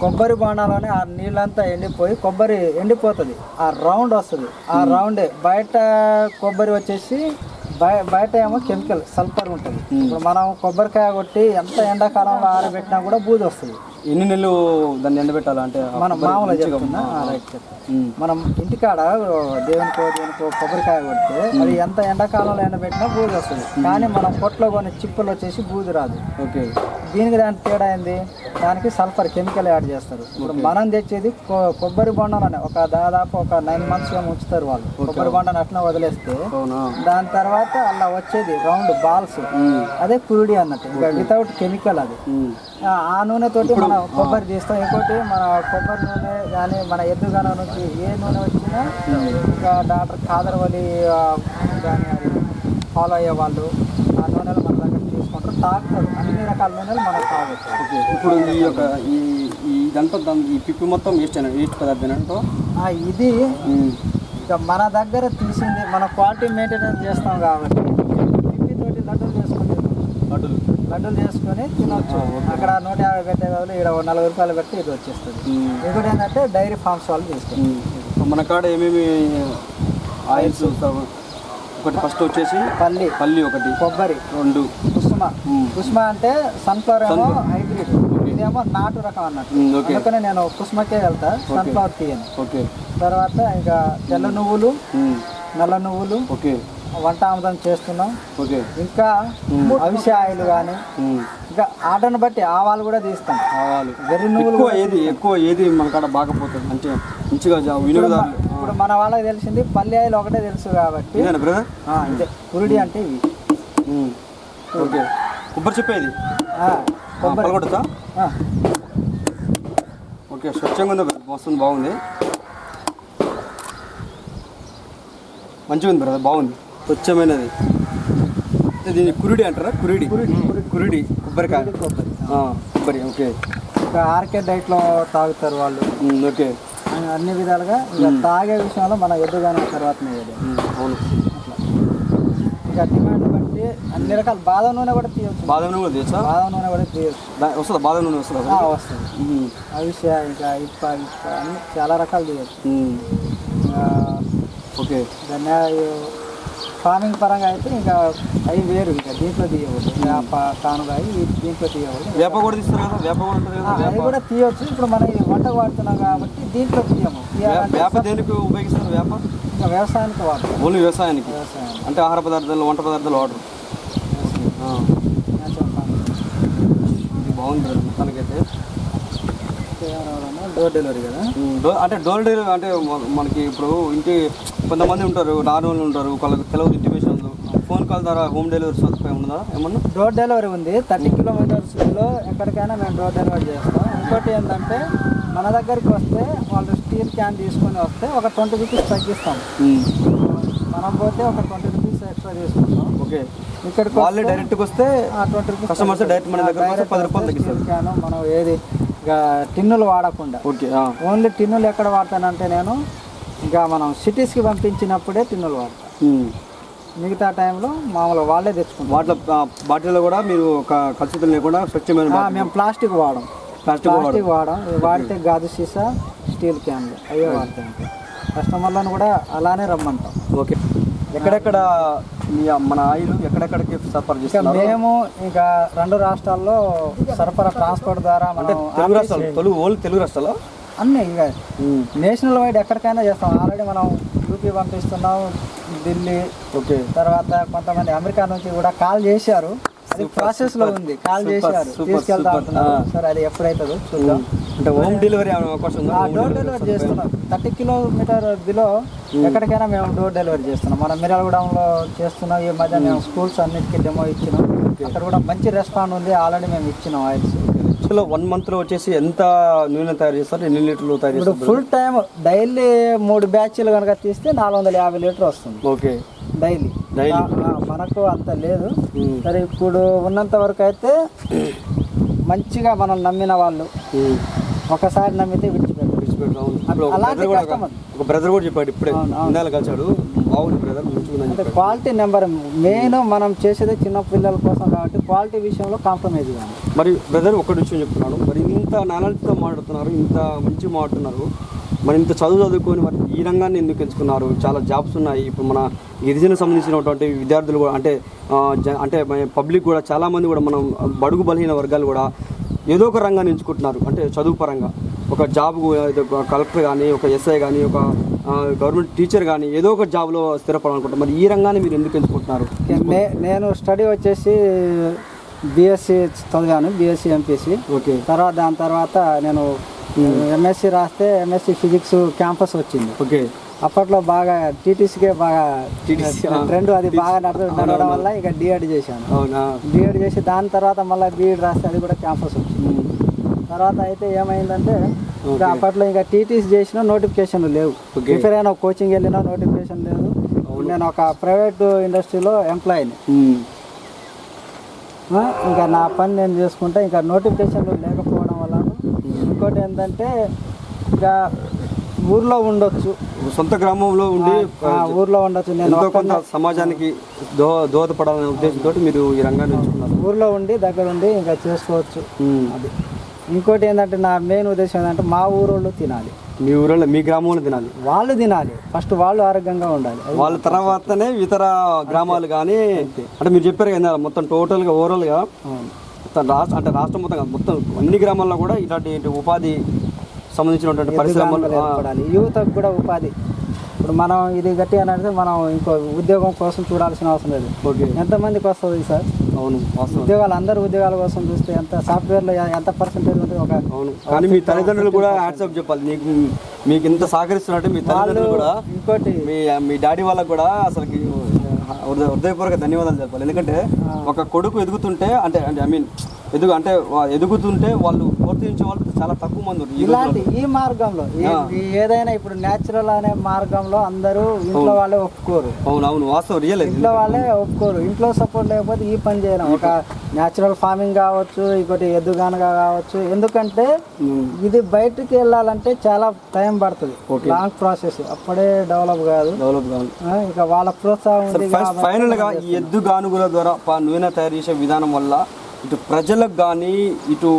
కొబ్బరి బోండాలోనే ఆ నీళ్ళంతా ఎండిపోయి కొబ్బరి ఎండిపోతుంది, ఆ రౌండ్ వస్తుంది. ఆ రౌండే బయట కొబ్బరి వచ్చేసి బయట ఏమో కెమికల్ సల్ఫర్ ఉంటుంది. ఇప్పుడు మనం కొబ్బరికాయ కొట్టి ఎంత ఎండాకాలంలో ఆరబెట్టినా కూడా బూజు వస్తుంది. ఎన్ని నెలలు దాన్ని ఎండబెట్టాలంటే మనం మామూలుగా చెప్తున్నా, మనం ఇంటికాడ దేవునికో కొబ్బరికాయ కొడితే అది ఎంత ఎండాకాలంలో ఎండబెట్టినా బూజు వస్తుంది. కానీ మనం పొట్లో కొన్ని చిప్పులు వచ్చేసి బూజు రాదు. దీనికి దానికి తేడా ఏంది? దానికి సల్ఫర్ కెమికల్ యాడ్ చేస్తారు. ఇప్పుడు మనం తెచ్చేది కొబ్బరి బొండాలని దాదాపు ఒక 9 months ఏమో ఉంచుతారు వాళ్ళు. కొబ్బరి బొండాన్ని అట్లా వదిలేస్తే దాని తర్వాత అలా వచ్చేది రౌండ్ బాల్స్, అదే కురుడి అన్నట్టు, వితౌట్ కెమికల్. అది ఆ నూనె తోటి మనం కొబ్బరి తీస్తాం. ఇంకోటి మన కొబ్బరి నూనె కానీ మన ఎద్దుగాన నుంచి ఏ నూనె వచ్చినా ఇంకా డాక్టర్ ఖాదర్వలి కానీ అది ఫాలో అయ్యే వాళ్ళు ఆ నూనెలు మన దగ్గర తీసుకుంటారు, తాగుతారు. అన్ని రకాల నూనెలు మనం తాగొచ్చు. ఇప్పుడు ఈ యొక్క ఇదంతా ఈ పిప్పి మొత్తం వేస్ట్ పదార్థం ఇది ఇక మన దగ్గర తీసింది మన క్వాలిటీ మెయింటెనెన్స్ చేస్తాం కాబట్టి పిప్పితోటి లడ్డూలు చేసుకొని తినొచ్చు. అక్కడ 150 పెట్టే వాళ్ళు ఇక్కడ 40 రూపాయలు పెట్టి ఇది వచ్చేస్తుంది. ఇంకోటి ఏంటంటే డైరీ ఫార్మ్స్ వాళ్ళు తీసుకుంటారు. మన కాడ ఏమేమి ఆయిల్స్ ఒకటి ఫస్ట్ వచ్చేసి పల్లి పల్లి ఒకటి, కొబ్బరి, 2 కుసుమ. కుసుమ అంటే సన్ఫ్లవర్ ఏమో హైబ్రిడ్, ఇదేమో నాటు రకం అన్నట్టు. అందుకని నేను కుసుమకే వెళ్తా, సన్ఫ్లవర్ తీయను. ఓకే. తర్వాత ఇంకా తెల్ల నువ్వులు, నల్ల నువ్వులు, ఓకే, వంట ఆముదం చేస్తున్నాం. ఓకే. ఇంకా అవిసె ఆయిల్ కానీ, ఇంకా ఆర్డర్ని బట్టి ఆవాలు కూడా తీస్తాం. ఆవాలు, వెర్రి నువ్వులు. ఎక్కువ ఏది మన కాడ బాగా పోతుంది అంటే మంచిగా వినియోగదారులు? ఇప్పుడు మన వాళ్ళకి తెలిసింది పల్లి ఆయిల్ ఒకటే తెలుసు కాబట్టి బ్రదర్ ఇదే కురుడి అంటే ఇవి. ఓకే. కొబ్బరి చెప్పేది కొబ్బరి కొడతా. ఓకే, స్వచ్ఛంగా ఉంది, వస్తుంది, బాగుంది, మంచిగా ఉంది బ్రదర్, బాగుంది, స్వచ్ఛమైనది. దీన్ని కురుడి అంటారా? కురుడి కొబ్బరికాయ, కొబ్బరి. ఓకే. ఇంకా ఆర్కే డైట్లో తాగుతారు వాళ్ళు. ఓకే. అన్ని విధాలుగా ఇంకా తాగే విషయంలో మన ఎదుగానే తర్వాత. అవును. ఇంకా డిమాండ్ బట్టి అన్ని రకాల బాదం నూనె కూడా తీయవచ్చు. బాదం నూనె కూడా తీయచ్చా? బాదం నూనె కూడా తీయచ్చు. వస్తుందా బాదం నూనె? వస్తుందా? వస్తుంది. అవిసె, ఇంకా ఇప్ప అన్ని చాలా రకాలు తీయచ్చు. ఓకే. దాన్ని ఫార్మింగ్ పరంగా అయితే ఇంకా అవి వేరు, ఇంకా దీంట్లో తీయకూడదు. వేప, కానుగాయ దీంట్లో తీయకూడదు. వేప కూడా తీస్తారు కదా? వేప కూడా ఉంటుంది కదా? అది కూడా తీయవచ్చు. ఇప్పుడు మనం వంటకు వాడుతున్నాం కాబట్టి దీంట్లో తీయము. వేప దేనికి ఉపయోగిస్తారు? వేప ఇంకా వ్యవసాయానికి వాడతాం. ఓన్లీ వ్యవసాయానికి, అంటే ఆహార పదార్థాలు, వంట పదార్థాలు వాడరు. ఇది బాగుంది మొత్తానికైతే. డోర్ డెలివరీ కదా? అంటే డోర్ డెలివరీ అంటే మనకి ఇప్పుడు ఇంటి కొంతమంది ఉంటారు, నార్మల్ ఉంటారు, వాళ్ళకి తెలియదు ఇంటిమేషన్లు, ఫోన్ కాల్ ద్వారా హోమ్ డెలివరీ సదుపాయం ఉందా ఏమన్నా? డోర్ డెలివరీ ఉంది. 30 కిలోమీటర్స్లో ఎక్కడికైనా మేము డోర్ డెలివరీ చేస్తాం. ఇంకోటి ఏంటంటే మన దగ్గరికి వస్తే వాళ్ళు స్టీల్ క్యాన్ తీసుకొని వస్తే ఒక 20 రూపీస్ తగ్గిస్తాం. మనం పోతే ఒక 20 రూపీస్ ఎక్స్ట్రా తీసుకుంటాం. ఓకే. ఇక్కడికి వాళ్ళే డైరెక్ట్గా వస్తే 20 రూపీస్ కస్టమర్స్ డైరెక్ట్ మన దగ్గర 10 రూపాయలు తగ్గిస్తారు. క్యాన్ మనం ఏది ఇంకా టిన్నులు వాడకుండా. ఓకే. ఓన్లీ టిన్నులు ఎక్కడ వాడతానంటే నేను ఇంకా మనం సిటీస్కి పంపించినప్పుడే టిన్నులు వాడతాను. మిగతా టైంలో మామూలు వాళ్ళే తెచ్చుకుంటాం. బాటిల్లో కూడా మీరు కలుషితం లేకుండా స్వచ్ఛమైన, మేము ప్లాస్టిక్ వాడం. వాడితే గాజు సీసా, స్టీల్ క్యాన్లు అవే వాడతాం. కస్టమర్లను కూడా అలానే రమ్మంటాం. ఓకే. ఎక్కడెక్కడ మన ఆయిల్ ఎక్కడెక్కడికి సరఫరా చేస్తాం? మేము ఇంకా 2 రాష్ట్రాల్లో సరఫరా ట్రాన్స్పోర్ట్ ద్వారా. తెలుగు రాష్ట్రాలు అన్నీ ఇక నేషనల్ వైడ్ ఎక్కడికైనా చేస్తాం. ఆల్రెడీ మనం యూపీ పంపిస్తున్నాం, ఢిల్లీ. ఓకే. తర్వాత కొంతమంది అమెరికా నుంచి కూడా కాల్ చేశారు. అది ప్రాసెస్ లో ఉంది. కాల్ చేశారు, తీసుకెళ్తా ఉంటున్నారు. సరే, అది ఎప్పుడైతుందో చూద్దాం. అంటే హోమ్ డెలివరీ అవకాశం ఉందా? డోర్ డెలివరీ చేస్తున్నాం. 30 కిలోమీటర్ బిలో ఎక్కడికైనా మేము డోర్ డెలివరీ చేస్తున్నాం. మనం మిర్యాలగూడెంలో చేస్తున్నాం. ఈ మధ్య మేము స్కూల్స్ అన్నిటికీ డెమో ఇచ్చినాం. అక్కడ కూడా మంచి రెస్పాండ్ ఉంది. ఆల్రెడీ మేము ఇచ్చినాం ఆయిల్స్. 1 మంత్లో వచ్చేసి ఎంత నూనె తయారు చేస్తారు? ఎన్ని లీటర్లు తయారు చేస్తారు? ఇప్పుడు ఫుల్ టైం డైలీ 3 బ్యాచ్లు కనుక తీస్తే 450 లీటర్ వస్తుంది. ఓకే. డైలీ మనకు అంత లేదు. సరే, ఇప్పుడు ఉన్నంత వరకు అయితే మంచిగా మనం నమ్మిన వాళ్ళు ఒకసారి నమ్మితే విడిచిపెట్టాం. ఒక బ్రదర్ కూడా చెప్పాడు ఇప్పుడే, ఇందాక కలిసాడు, బాగుంది బ్రదర్, అంటే క్వాలిటీ నెంబర్ మెయిన్. మనం చేసేది చిన్న పిల్లల కోసం కాబట్టి క్వాలిటీ విషయంలో కాంప్రమైజ్ కాదు. మరి బ్రదర్ ఒకటి విషయం చెప్తున్నాను, మరి ఇంత నాలెడ్జ్తో మాట్లాడుతున్నారు, ఇంత మంచి మాట్లాడుతున్నారు, మరి ఇంత చదువుకొని మరి ఈ రంగాన్ని ఎందుకు ఎంచుకున్నారు? చాలా జాబ్స్ ఉన్నాయి. ఇప్పుడు మన గిరిజనకు సంబంధించినటువంటి విద్యార్థులు కూడా అంటే పబ్లిక్ కూడా చాలామంది కూడా మనం బడుగు బలహీన వర్గాలు కూడా ఏదో ఒక రంగాన్ని ఎంచుకుంటున్నారు. అంటే చదువు పరంగా ఒక జాబ్, కలెక్టర్ కానీ, ఒక ఎస్ఐ కానీ, ఒక గవర్నమెంట్ టీచర్ కానీ ఏదో ఒక జాబ్లో స్థిరపడాలనుకుంటారు. మరి ఈ రంగాన్ని మీరు ఎందుకు ఎంచుకుంటున్నారు? నేను స్టడీ వచ్చేసి బీఎస్సీ చదివాను, బీఎస్సీ ఎంపీసీ. ఓకే. దాని తర్వాత నేను ఎంఎస్సీ రాస్తే ఎంఎస్సీ ఫిజిక్స్ క్యాంపస్ వచ్చింది. ఓకే. అప్పట్లో బాగా టీటీసీకే బాగా ట్రెండ్, అది బాగా నడవడం వల్ల ఇక డిఎడ్ చేశాను. డిఎడ్ చేసి దాని తర్వాత మళ్ళీ బీఎడ్ రాస్తే అది కూడా క్యాంపస్ వచ్చింది. తర్వాత అయితే ఏమైందంటే ఇంకా అప్పట్లో ఇంకా టీటీసీ చేసిన నోటిఫికేషన్ లేవు. ప్రిపేర్ అయినా కోచింగ్ వెళ్ళినా నోటిఫికేషన్ లేదు. నేను ఒక ప్రైవేట్ ఇండస్ట్రీలో ఎంప్లాయీని. ఇంకా నా పని నేను చేసుకుంటే ఇంకా నోటిఫికేషన్లు లేకపోవడం వల్ల. ఇంకోటి ఏంటంటే ఇంకా ఊర్లో ఉండొచ్చు, సొంత గ్రామంలో ఉండి ఊర్లో ఉండొచ్చు. నేను కొంత సమాజానికి దోహదపడాలనే ఉద్దేశంతో మీరు ఈ రంగాన్ని ఎంచుకున్నారు. ఊర్లో ఉండి దగ్గర ఉండి ఇంకా చేసుకోవచ్చు. అది ఇంకోటి ఏంటంటే నా మెయిన్ ఉద్దేశం ఏంటంటే మా ఊరోళ్ళు తినాలి, మీ ఊళ్ళో మీ గ్రామంలో తినాలి, వాళ్ళు తినాలి, ఫస్ట్ వాళ్ళు ఆరోగ్యంగా ఉండాలి, వాళ్ళ తర్వాతనే ఇతర గ్రామాలు కానీ. అంటే మీరు చెప్పారు కదా మొత్తం టోటల్గా ఓవరాల్గా రాష్ట్రం అంటే రాష్ట్రం మొత్తం కాదు, మొత్తం అన్ని గ్రామాల్లో కూడా ఇలాంటి ఉపాధి సంబంధించినటువంటి పరిశ్రమలు ఏర్పడాలి, యువతకు కూడా ఉపాధి. ఇప్పుడు మనం ఇది గట్టి అని అంటే మనం ఇంకో ఉద్యోగం కోసం చూడాల్సిన అవసరం లేదు. ఓకే, ఎంతమందికి వస్తుంది సార్? అవును, ఉద్యోగాలు అందరు ఉద్యోగాల కోసం చూస్తే ఎంత సాఫ్ట్వేర్లో ఎంత పర్సెంటేజ్ ఉంటుంది? ఒక అవును, కానీ మీ తల్లిదండ్రులు కూడా హ్యాట్సాప్ చెప్పాలి, మీకు ఇంత సహకరిస్తున్నట్టు మీ తల్లిదండ్రులు కూడా. ఇంకోటి మీ డాడీ వాళ్ళకి కూడా అసలుకి హృదయపూర్వక ధన్యవాదాలు చెప్పాలి. ఎందుకంటే ఒక కొడుకు ఎదుగుతుంటే అంటే అంటే ఐ మీన్ ఎదుగుతుంటే వాళ్ళు ప్రోత్సహించే వాళ్ళు చాలా తక్కువ మంది ఉన్నారు. ఇలాంటి ఈ మార్గంలో ఏదైనా ఇప్పుడు న్యాచురల్ అనే మార్గంలో అందరూ ఇంట్లో వాళ్ళే ఒప్పుకోరు. అవునవును, వాస్తవం, రియల్. ఇంట్లో వాళ్ళే ఒప్పుకోరు, ఇంట్లో సపోర్ట్ లేకపోతే ఈ పని చేయడం. ఒక న్యాచురల్ ఫార్మింగ్ కావచ్చు, ఇంకోటి ఎద్దుగానగా కావచ్చు. ఎందుకంటే ఇది బయటికి వెళ్ళాలంటే చాలా టైం పడుతుంది, లాంగ్ ప్రాసెస్, అప్పుడే డెవలప్ కాదు. ఇక వాళ్ళ ప్రోత్సాహం ఫైనల్ గా ఈ ఎద్దు గానుగుల ద్వారా నూనె తయారు చేసే విధానం వల్ల ఇటు ప్రజలకు కానీ ఇటు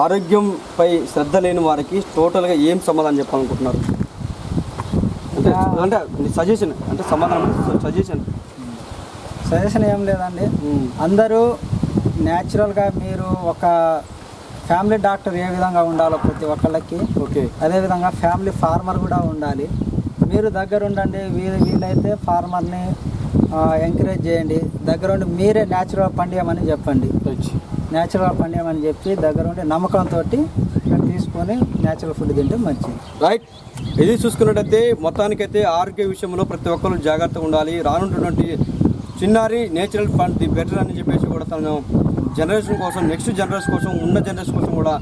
ఆరోగ్యంపై శ్రద్ధ లేని వారికి టోటల్గా ఏం సమాధానం చెప్పాలనుకుంటున్నారు? అంటే సజెషన్ అంటే సమాధానం సజెషన్ ఏం లేదండి. అందరూ న్యాచురల్గా మీరు ఒక ఫ్యామిలీ డాక్టర్ ఏ విధంగా ఉండాలో ప్రతి ఒక్కళ్ళకి, ఓకే, అదేవిధంగా ఫ్యామిలీ ఫార్మర్ కూడా ఉండాలి. మీరు దగ్గర ఉండండి, వీలైతే ఫార్మర్ని ఎంకరేజ్ చేయండి, దగ్గరుండి మీరే న్యాచురల్ పండియమని చెప్పండి. న్యాచురల్ పండియమని చెప్పి దగ్గరుండి నమ్మకంతో తీసుకొని న్యాచురల్ ఫుడ్ తింటే మంచిది. రైట్, ఇది చూసుకున్నట్టయితే మొత్తానికైతే ఆరోగ్య విషయంలో ప్రతి ఒక్కరు జాగ్రత్తగా ఉండాలి. రానున్నటువంటి చిన్నారి నేచురల్ ఫండ్ ది బెటర్ అని చెప్పేసి కూడా తను జనరేషన్ కోసం, నెక్స్ట్ జనరేషన్ కోసం, ఉన్న జనరేషన్ కోసం కూడా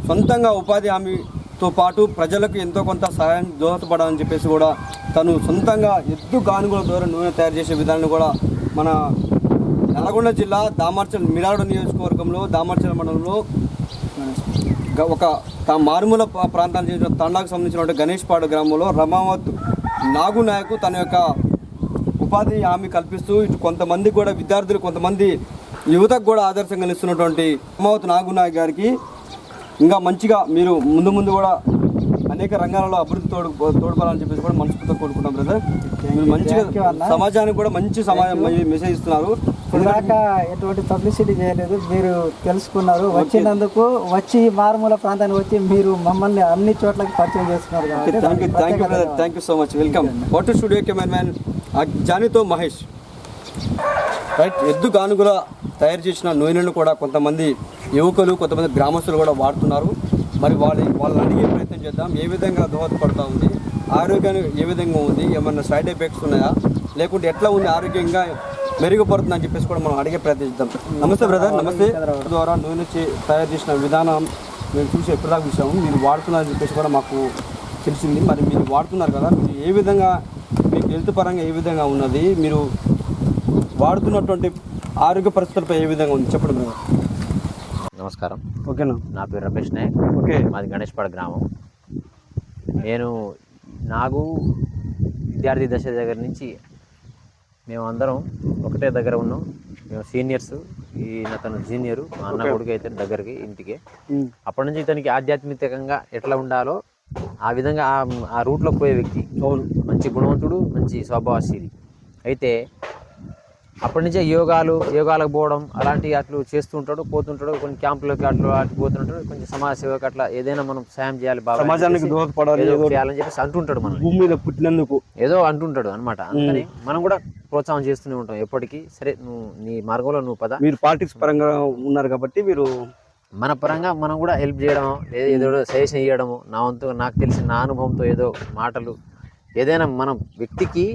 సొంతంగా ఉపాధి హామీతో పాటు ప్రజలకు ఎంతో కొంత సహాయం దోహదపడాలని చెప్పేసి కూడా తను సొంతంగా ఎద్దు గానుగుల ద్వారా నూనె తయారు చేసే విధానాన్ని కూడా మన నల్గొండ జిల్లా దామర్చల్ మిరాడ నియోజకవర్గంలో దామర్చల్ మండలంలో ఒక మారుమూల ప్రాంతానికి చెందిన తండాకు సంబంధించినటువంటి గణేష్పాడు గ్రామంలో రమావత్ నాగునాయకు తన యొక్క ఉపాధి హామీ కల్పిస్తూ ఇటు కొంతమంది కూడా విద్యార్థులు, కొంతమంది యువతకు కూడా ఆదర్శంగా నిలుస్తున్నటువంటి రమావత్ నాగునాయక్ గారికి ఇంకా మంచిగా మీరు ముందు కూడా అనేక రంగాలలో అభివృద్ధి తోడ్పడాలని చెప్పేసి కూడా మనస్ఫూర్తిగా కోరుకుంటాం బ్రదర్. మీరు మంచిగా సమాజానికి కూడా మంచి మెసేజ్ ఇస్తున్నారు. ఇలాగా ఎటువంటి పబ్లిసిటీ చేయలేదు, మీరు తెలుసుకున్నారు, వచ్చినందుకు వచ్చి మారుమూల ప్రాంతానికి వచ్చి మీరు మమ్మల్ని అన్ని చోట్లకి పరిచయం చేస్తున్నారు. Thank you so much. Welcome. Water studio cameraman జానీతో మహేష్. రైట్, ఎద్దు గానుగుల తయారు చేసిన నూనెలను కూడా కొంతమంది యువకులు, కొంతమంది గ్రామస్తులు కూడా వాడుతున్నారు. మరి వాళ్ళని అడిగే ప్రయత్నం చేద్దాం. ఏ విధంగా దోహదపడుతూ ఉంది, ఆరోగ్యానికి ఏ విధంగా ఉంది, ఏమన్నా సైడ్ ఎఫెక్ట్స్ ఉన్నాయా, లేకుంటే ఎట్లా ఉంది, ఆరోగ్యంగా మెరుగుపడుతుంది అని చెప్పేసి కూడా మనం అడిగే ప్రయత్నిద్దాం. నమస్తే బ్రదర్. నమస్తే. ద్వారా నూనె తయారు చేసిన విధానం మేము చూసి ఎప్పటిదాకా చూసాము, మీరు వాడుతున్నారని చెప్పేసి కూడా మాకు తెలిసింది. మరి మీరు వాడుతున్నారు కదా, మీరు ఏ విధంగా, మీకు హెల్త్ పరంగా ఏ విధంగా ఉన్నది, మీరు వాడుతున్నటువంటి ఆరోగ్య పరిస్థితులపై ఏ విధంగా ఉంది చెప్పండి బ్రదర్. నమస్కారం. ఓకేనా, నా పేరు రమేష్ నాయక్. ఓకే, మాది గణేష్పాడ గ్రామం. నాకు విద్యార్థి దశ దగ్గర నుంచి మేము అందరం ఒకటే దగ్గర ఉన్నాం. మేము సీనియర్స్, తను జూనియరు, మా అన్న కొడుకు అయితే దగ్గరికి ఇంటికి. అప్పటి నుంచి ఇతనికి ఆధ్యాత్మికంగా ఎట్లా ఉండాలో ఆ విధంగా ఆ రూట్లో పోయే వ్యక్తి. మంచి గుణవంతుడు, మంచి స్వభావశీలి. అయితే అప్పటి నుంచే యోగాలకు పోవడం అలాంటి అట్లు చేస్తూ ఉంటాడు, పోతుంటాడు. కొన్ని క్యాంపులకి అట్లు పోతుంటాడు. కొంచెం సమాజ సేవకు అట్లా ఏదైనా మనం సాయం చేయాలి, సమాజానికి దోహదపడాలి చేయాలని చెప్పేసి అంటుంటాడు. మనం భూమి మీద పుట్టినందుకు ఏదో అంటుంటాడు అనమాట. అందుకని మనం కూడా ప్రోత్సాహం చేస్తూనే ఉంటాం ఎప్పటికీ. సరే, నువ్వు నీ మార్గంలో నువ్వు పద. మీరు పాలిటిక్స్ పరంగా ఉన్నారు కాబట్టి మీరు మన పరంగా మనం కూడా హెల్ప్ చేయడం, ఏదో సజెషన్ ఇవ్వడము, నా వంతు నాకు తెలిసిన నా అనుభవంతో ఏదో మాటలు, ఏదైనా మనం వ్యక్తికి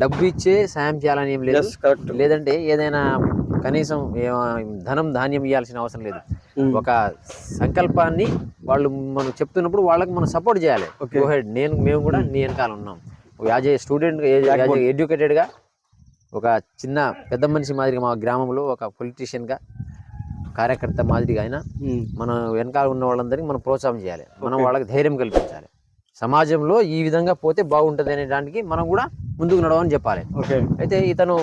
డబ్బు ఇచ్చే సాయం చేయాలని ఏం లేదు. లేదంటే ఏదైనా కనీసం ధాన్యం ఇవ్వాల్సిన అవసరం లేదు. ఒక సంకల్పాన్ని వాళ్ళు మనం చెప్తున్నప్పుడు వాళ్ళకి మనం సపోర్ట్ చేయాలి. మేము కూడా నీ వెనకాల ఉన్నాం. యాజ్ ఏ స్టూడెంట్, ఎడ్యుకేటెడ్గా, ఒక చిన్న పెద్ద మనిషి మాదిరిగా మా గ్రామంలో ఒక పొలిటీషియన్గా, కార్యకర్త మాదిరిగా అయినా మనం వెనకాల ఉన్న వాళ్ళందరికీ మనం ప్రోత్సాహం చేయాలి. మనం వాళ్ళకి ధైర్యం కల్పించాలి. సమాజంలో ఈ విధంగా పోతే బాగుంటుంది అనే దానికి మనం కూడా ముందుకు నడవని చెప్పాలి. అయితే ఇతను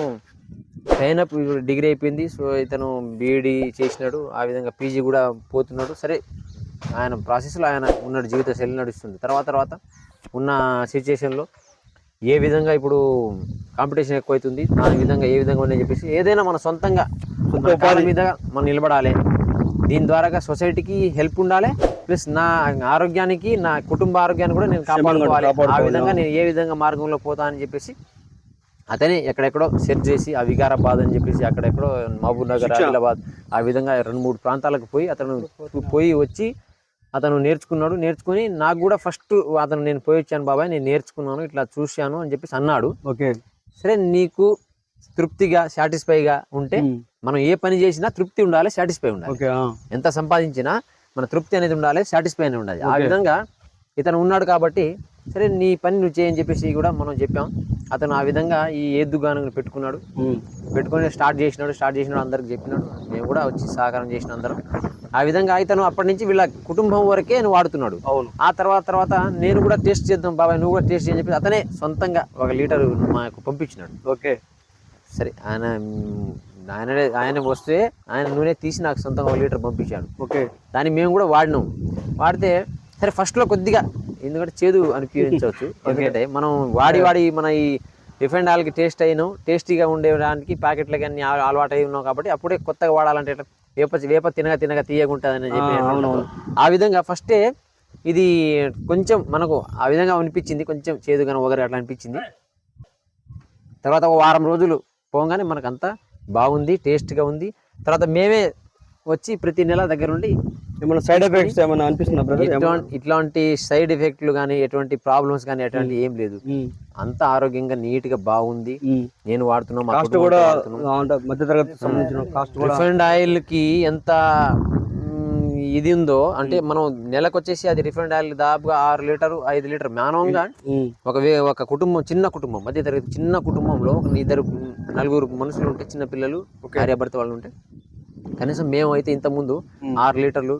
ట్రైనప్ డిగ్రీ అయిపోయింది. సో ఇతను బీఈడి చేసినాడు, ఆ విధంగా పీజీ కూడా పోతున్నాడు. సరే ఆయన ప్రాసెస్లో ఆయన ఉన్నాడు, జీవిత శైలి నడుస్తుంది. తర్వాత ఉన్న సిచ్యుయేషన్లో ఏ విధంగా ఇప్పుడు కాంపిటీషన్ ఎక్కువైతుంది, దాని విధంగా ఏ విధంగా ఉందని చెప్పేసి ఏదైనా మన సొంతంగా ఉపాధి మీద మనం నిలబడాలి. దీని ద్వారా సొసైటీకి హెల్ప్ ఉండాలి, ప్లస్ నా ఆరోగ్యానికి, నా కుటుంబ ఆరోగ్యాన్ని కూడా నేను కాపాడుకోవాలి. ఆ విధంగా నేను ఏ విధంగా మార్గంలో పోతా అని చెప్పేసి అతనే ఎక్కడెక్కడో సెర్చ్ చేసి, ఆ వికారాబాద్ అని చెప్పేసి అక్కడెక్కడో మహబూబ్ నగర్, ఆదిలాబాద్ ఆ విధంగా 2-3 ప్రాంతాలకు పోయి వచ్చి అతను నేర్చుకుని నాకు కూడా ఫస్ట్ అతను నేను పోయి వచ్చాను బాబాయ్, నేను నేర్చుకున్నాను, ఇట్లా చూశాను అని చెప్పేసి అన్నాడు. ఓకే, సరే నీకు తృప్తిగా సాటిస్ఫైగా ఉంటే మనం ఏ పని చేసినా తృప్తి ఉండాలి, సాటిస్ఫై ఉండాలి. ఎంత సంపాదించినా మన తృప్తి అనేది ఉండాలి, సాటిస్ఫై అనేది ఉండాలి. ఆ విధంగా ఇతను ఉన్నాడు కాబట్టి సరే నీ పని నువ్వు చేయని చెప్పేసి కూడా మనం చెప్పాం. అతను ఆ విధంగా ఈ ఎద్దుగాను పెట్టుకొని స్టార్ట్ చేసినాడు, అందరికి చెప్పినాడు. మేము కూడా వచ్చి సహకారం చేసిన అందరం. ఆ విధంగా ఇతను అప్పటి నుంచి వీళ్ళ కుటుంబం వరకే వాడుతున్నాడు. ఆ తర్వాత నేను కూడా టేస్ట్ చేద్దాం బాబాయ్, నువ్వు కూడా టేస్ట్ చేయని చెప్పి అతనే సొంతంగా 1 లీటర్ మాకు పంపించినాడు. ఓకే, సరే ఆయన వస్తే ఆయన నూనె తీసి నాకు సొంతంగా 1 లీటర్ పంపించాడు. ఓకే, దాన్ని మేము కూడా వాడితే సరే ఫస్ట్లో కొద్దిగా ఎందుకంటే చేదు అనిపించవచ్చు. ఎందుకంటే మనం వాడి మన ఈ రిఫైండ్ ఆయిల్కి టేస్టీగా ఉండేదానికి ప్యాకెట్లకి అన్ని అలవాటు అయి ఉన్నాం కాబట్టి అప్పుడే కొత్తగా వాడాలంటే వేప తినగా తీయగుంటుందని చెప్పి ఆ విధంగా ఫస్టే ఇది కొంచెం మనకు ఆ విధంగా అనిపించింది, కొంచెం చేదుగా వగరు అట్లా అనిపించింది. తర్వాత 1 వారం రోజులు పోగానే మనకంతా బాగుంది, టేస్ట్గా ఉంది. తర్వాత మేమే వచ్చి ప్రతి నెల దగ్గర నుండి ఏమైనా సైడ్ ఎఫెక్ట్స్ ఏమైనా అనిపిస్తుందా? ఇట్లాంటి సైడ్ ఎఫెక్ట్లు కానీ ఎటువంటి ప్రాబ్లమ్స్ కానీ ఎటువంటి ఏం లేదు. అంత ఆరోగ్యంగా నీట్ గా బాగుంది. నేను వాడుతున్నాం. రిఫైండ్ ఆయిల్ కి ఎంత ఇది ఉందో అంటే మనం నెలకొచ్చేసి అది రిఫైండ్ ఆయిల్ దాదాపుగా 6 లీటర్ 5 లీటర్ మానవంగా ఒక కుటుంబం, చిన్న కుటుంబం, మధ్య తరగతి చిన్న కుటుంబంలో 2-4 మనుషులు ఉంటే, చిన్న పిల్లలు, భార్యాభర్త వాళ్ళు ఉంటే కనీసం మేము అయితే ఇంత ముందు 6 లీటర్లు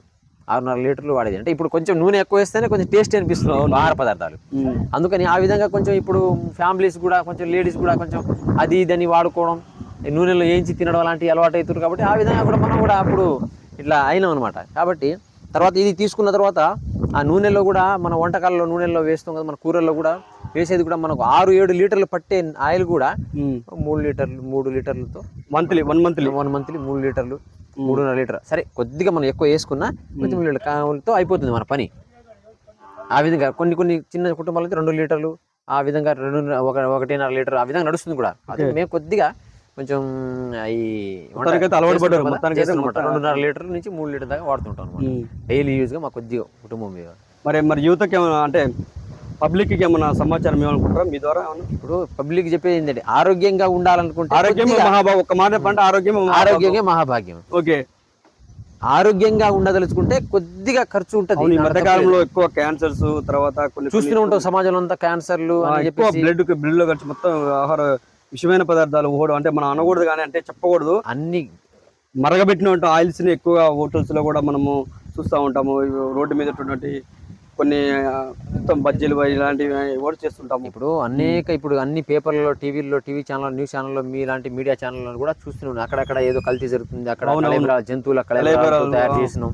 6.5 లీటర్లు వాడేది. అంటే ఇప్పుడు కొంచెం నూనె ఎక్కువ వేస్తేనే కొంచెం టేస్ట్ అనిపిస్తుంది ఆహార పదార్థాలు. అందుకని ఆ విధంగా కొంచెం ఇప్పుడు ఫ్యామిలీస్ కూడా కొంచెం లేడీస్ కూడా కొంచెం అది ఇదని వాడుకోవడం, నూనెలో వేయించి తినడం అలాంటివి అలవాటు అవుతారు. కాబట్టి ఆ విధంగా కూడా మనం కూడా అప్పుడు ఇట్లా అయినాం అనమాట. కాబట్టి తర్వాత ఇది తీసుకున్న తర్వాత ఆ నూనెలో కూడా మన వంటకాలలో నూనెల్లో వేస్తాం కదా, మన కూరల్లో కూడా వేసేది కూడా మనకు 6-7 లీటర్లు పట్టే ఆయిల్ కూడా 3 లీటర్లతో వన్ మంత్లీ 3 లీటర్లు 3.5 లీటర్ సరే కొద్దిగా మనం ఎక్కువ వేసుకున్నా కొంచెం లీటర్తో అయిపోతుంది మన పని. ఆ విధంగా కొన్ని చిన్న కుటుంబాలకి 2 లీటర్లు ఆ విధంగా 1.5 లీటర్ ఆ విధంగా నడుస్తుంది కూడా. అదే మేము కొద్దిగా కొంచెం ఈ 2.5 లీటర్ నుంచి 3 లీటర్ దాకా వాడుతుంటాం అనమాట డైలీ యూజ్ గా మా కొద్దిగా కుటుంబం మీద. మరి యువతకి ఏమైనా అంటే పబ్లిక్ కి ఏమైనా సమాచారం ఏమనుకుంటారా మీ ద్వారా? ఇప్పుడు పబ్లిక్ చెప్పేది ఏంటంటే ఆరోగ్యంగా ఉండాలనుకుంటే ఆరోగ్యమే మహాభాగ్యం. ఓకే, ఆరోగ్యంగా ఉండదలుచుకుంటే కొద్దిగా ఖర్చు ఉంటది. ఈ మధ్యకాలంలో ఎక్కువ క్యాన్సర్స్ తర్వాత చూస్తూనే ఉంటాం సమాజంలో అంతా క్యాన్సర్లు బ్లడ్ లో ఖర్చు మొత్తం ఆహార విషమైన పదార్థాలు ఊహడం అంటే మనం అనకూడదు కానీ అంటే చెప్పకూడదు, అన్ని మరగబెట్టిన ఆయిల్స్ ని ఎక్కువగా హోటల్స్ లో కూడా మనము చూస్తూ ఉంటాము. రోడ్డు మీద కొన్ని మొత్తం బజ్జీలు ఇలాంటివి కూడా చేస్తుంటాము. ఇప్పుడు అన్ని పేపర్లలో టీవీ ఛానల్ న్యూస్ ఛానల్లో మీలాంటి మీడియా ఛానల్లో కూడా చూస్తున్నాం. అక్కడక్కడ ఏదో కల్తీ జరుగుతుంది, అక్కడ జంతువుల తయారు చేసినాం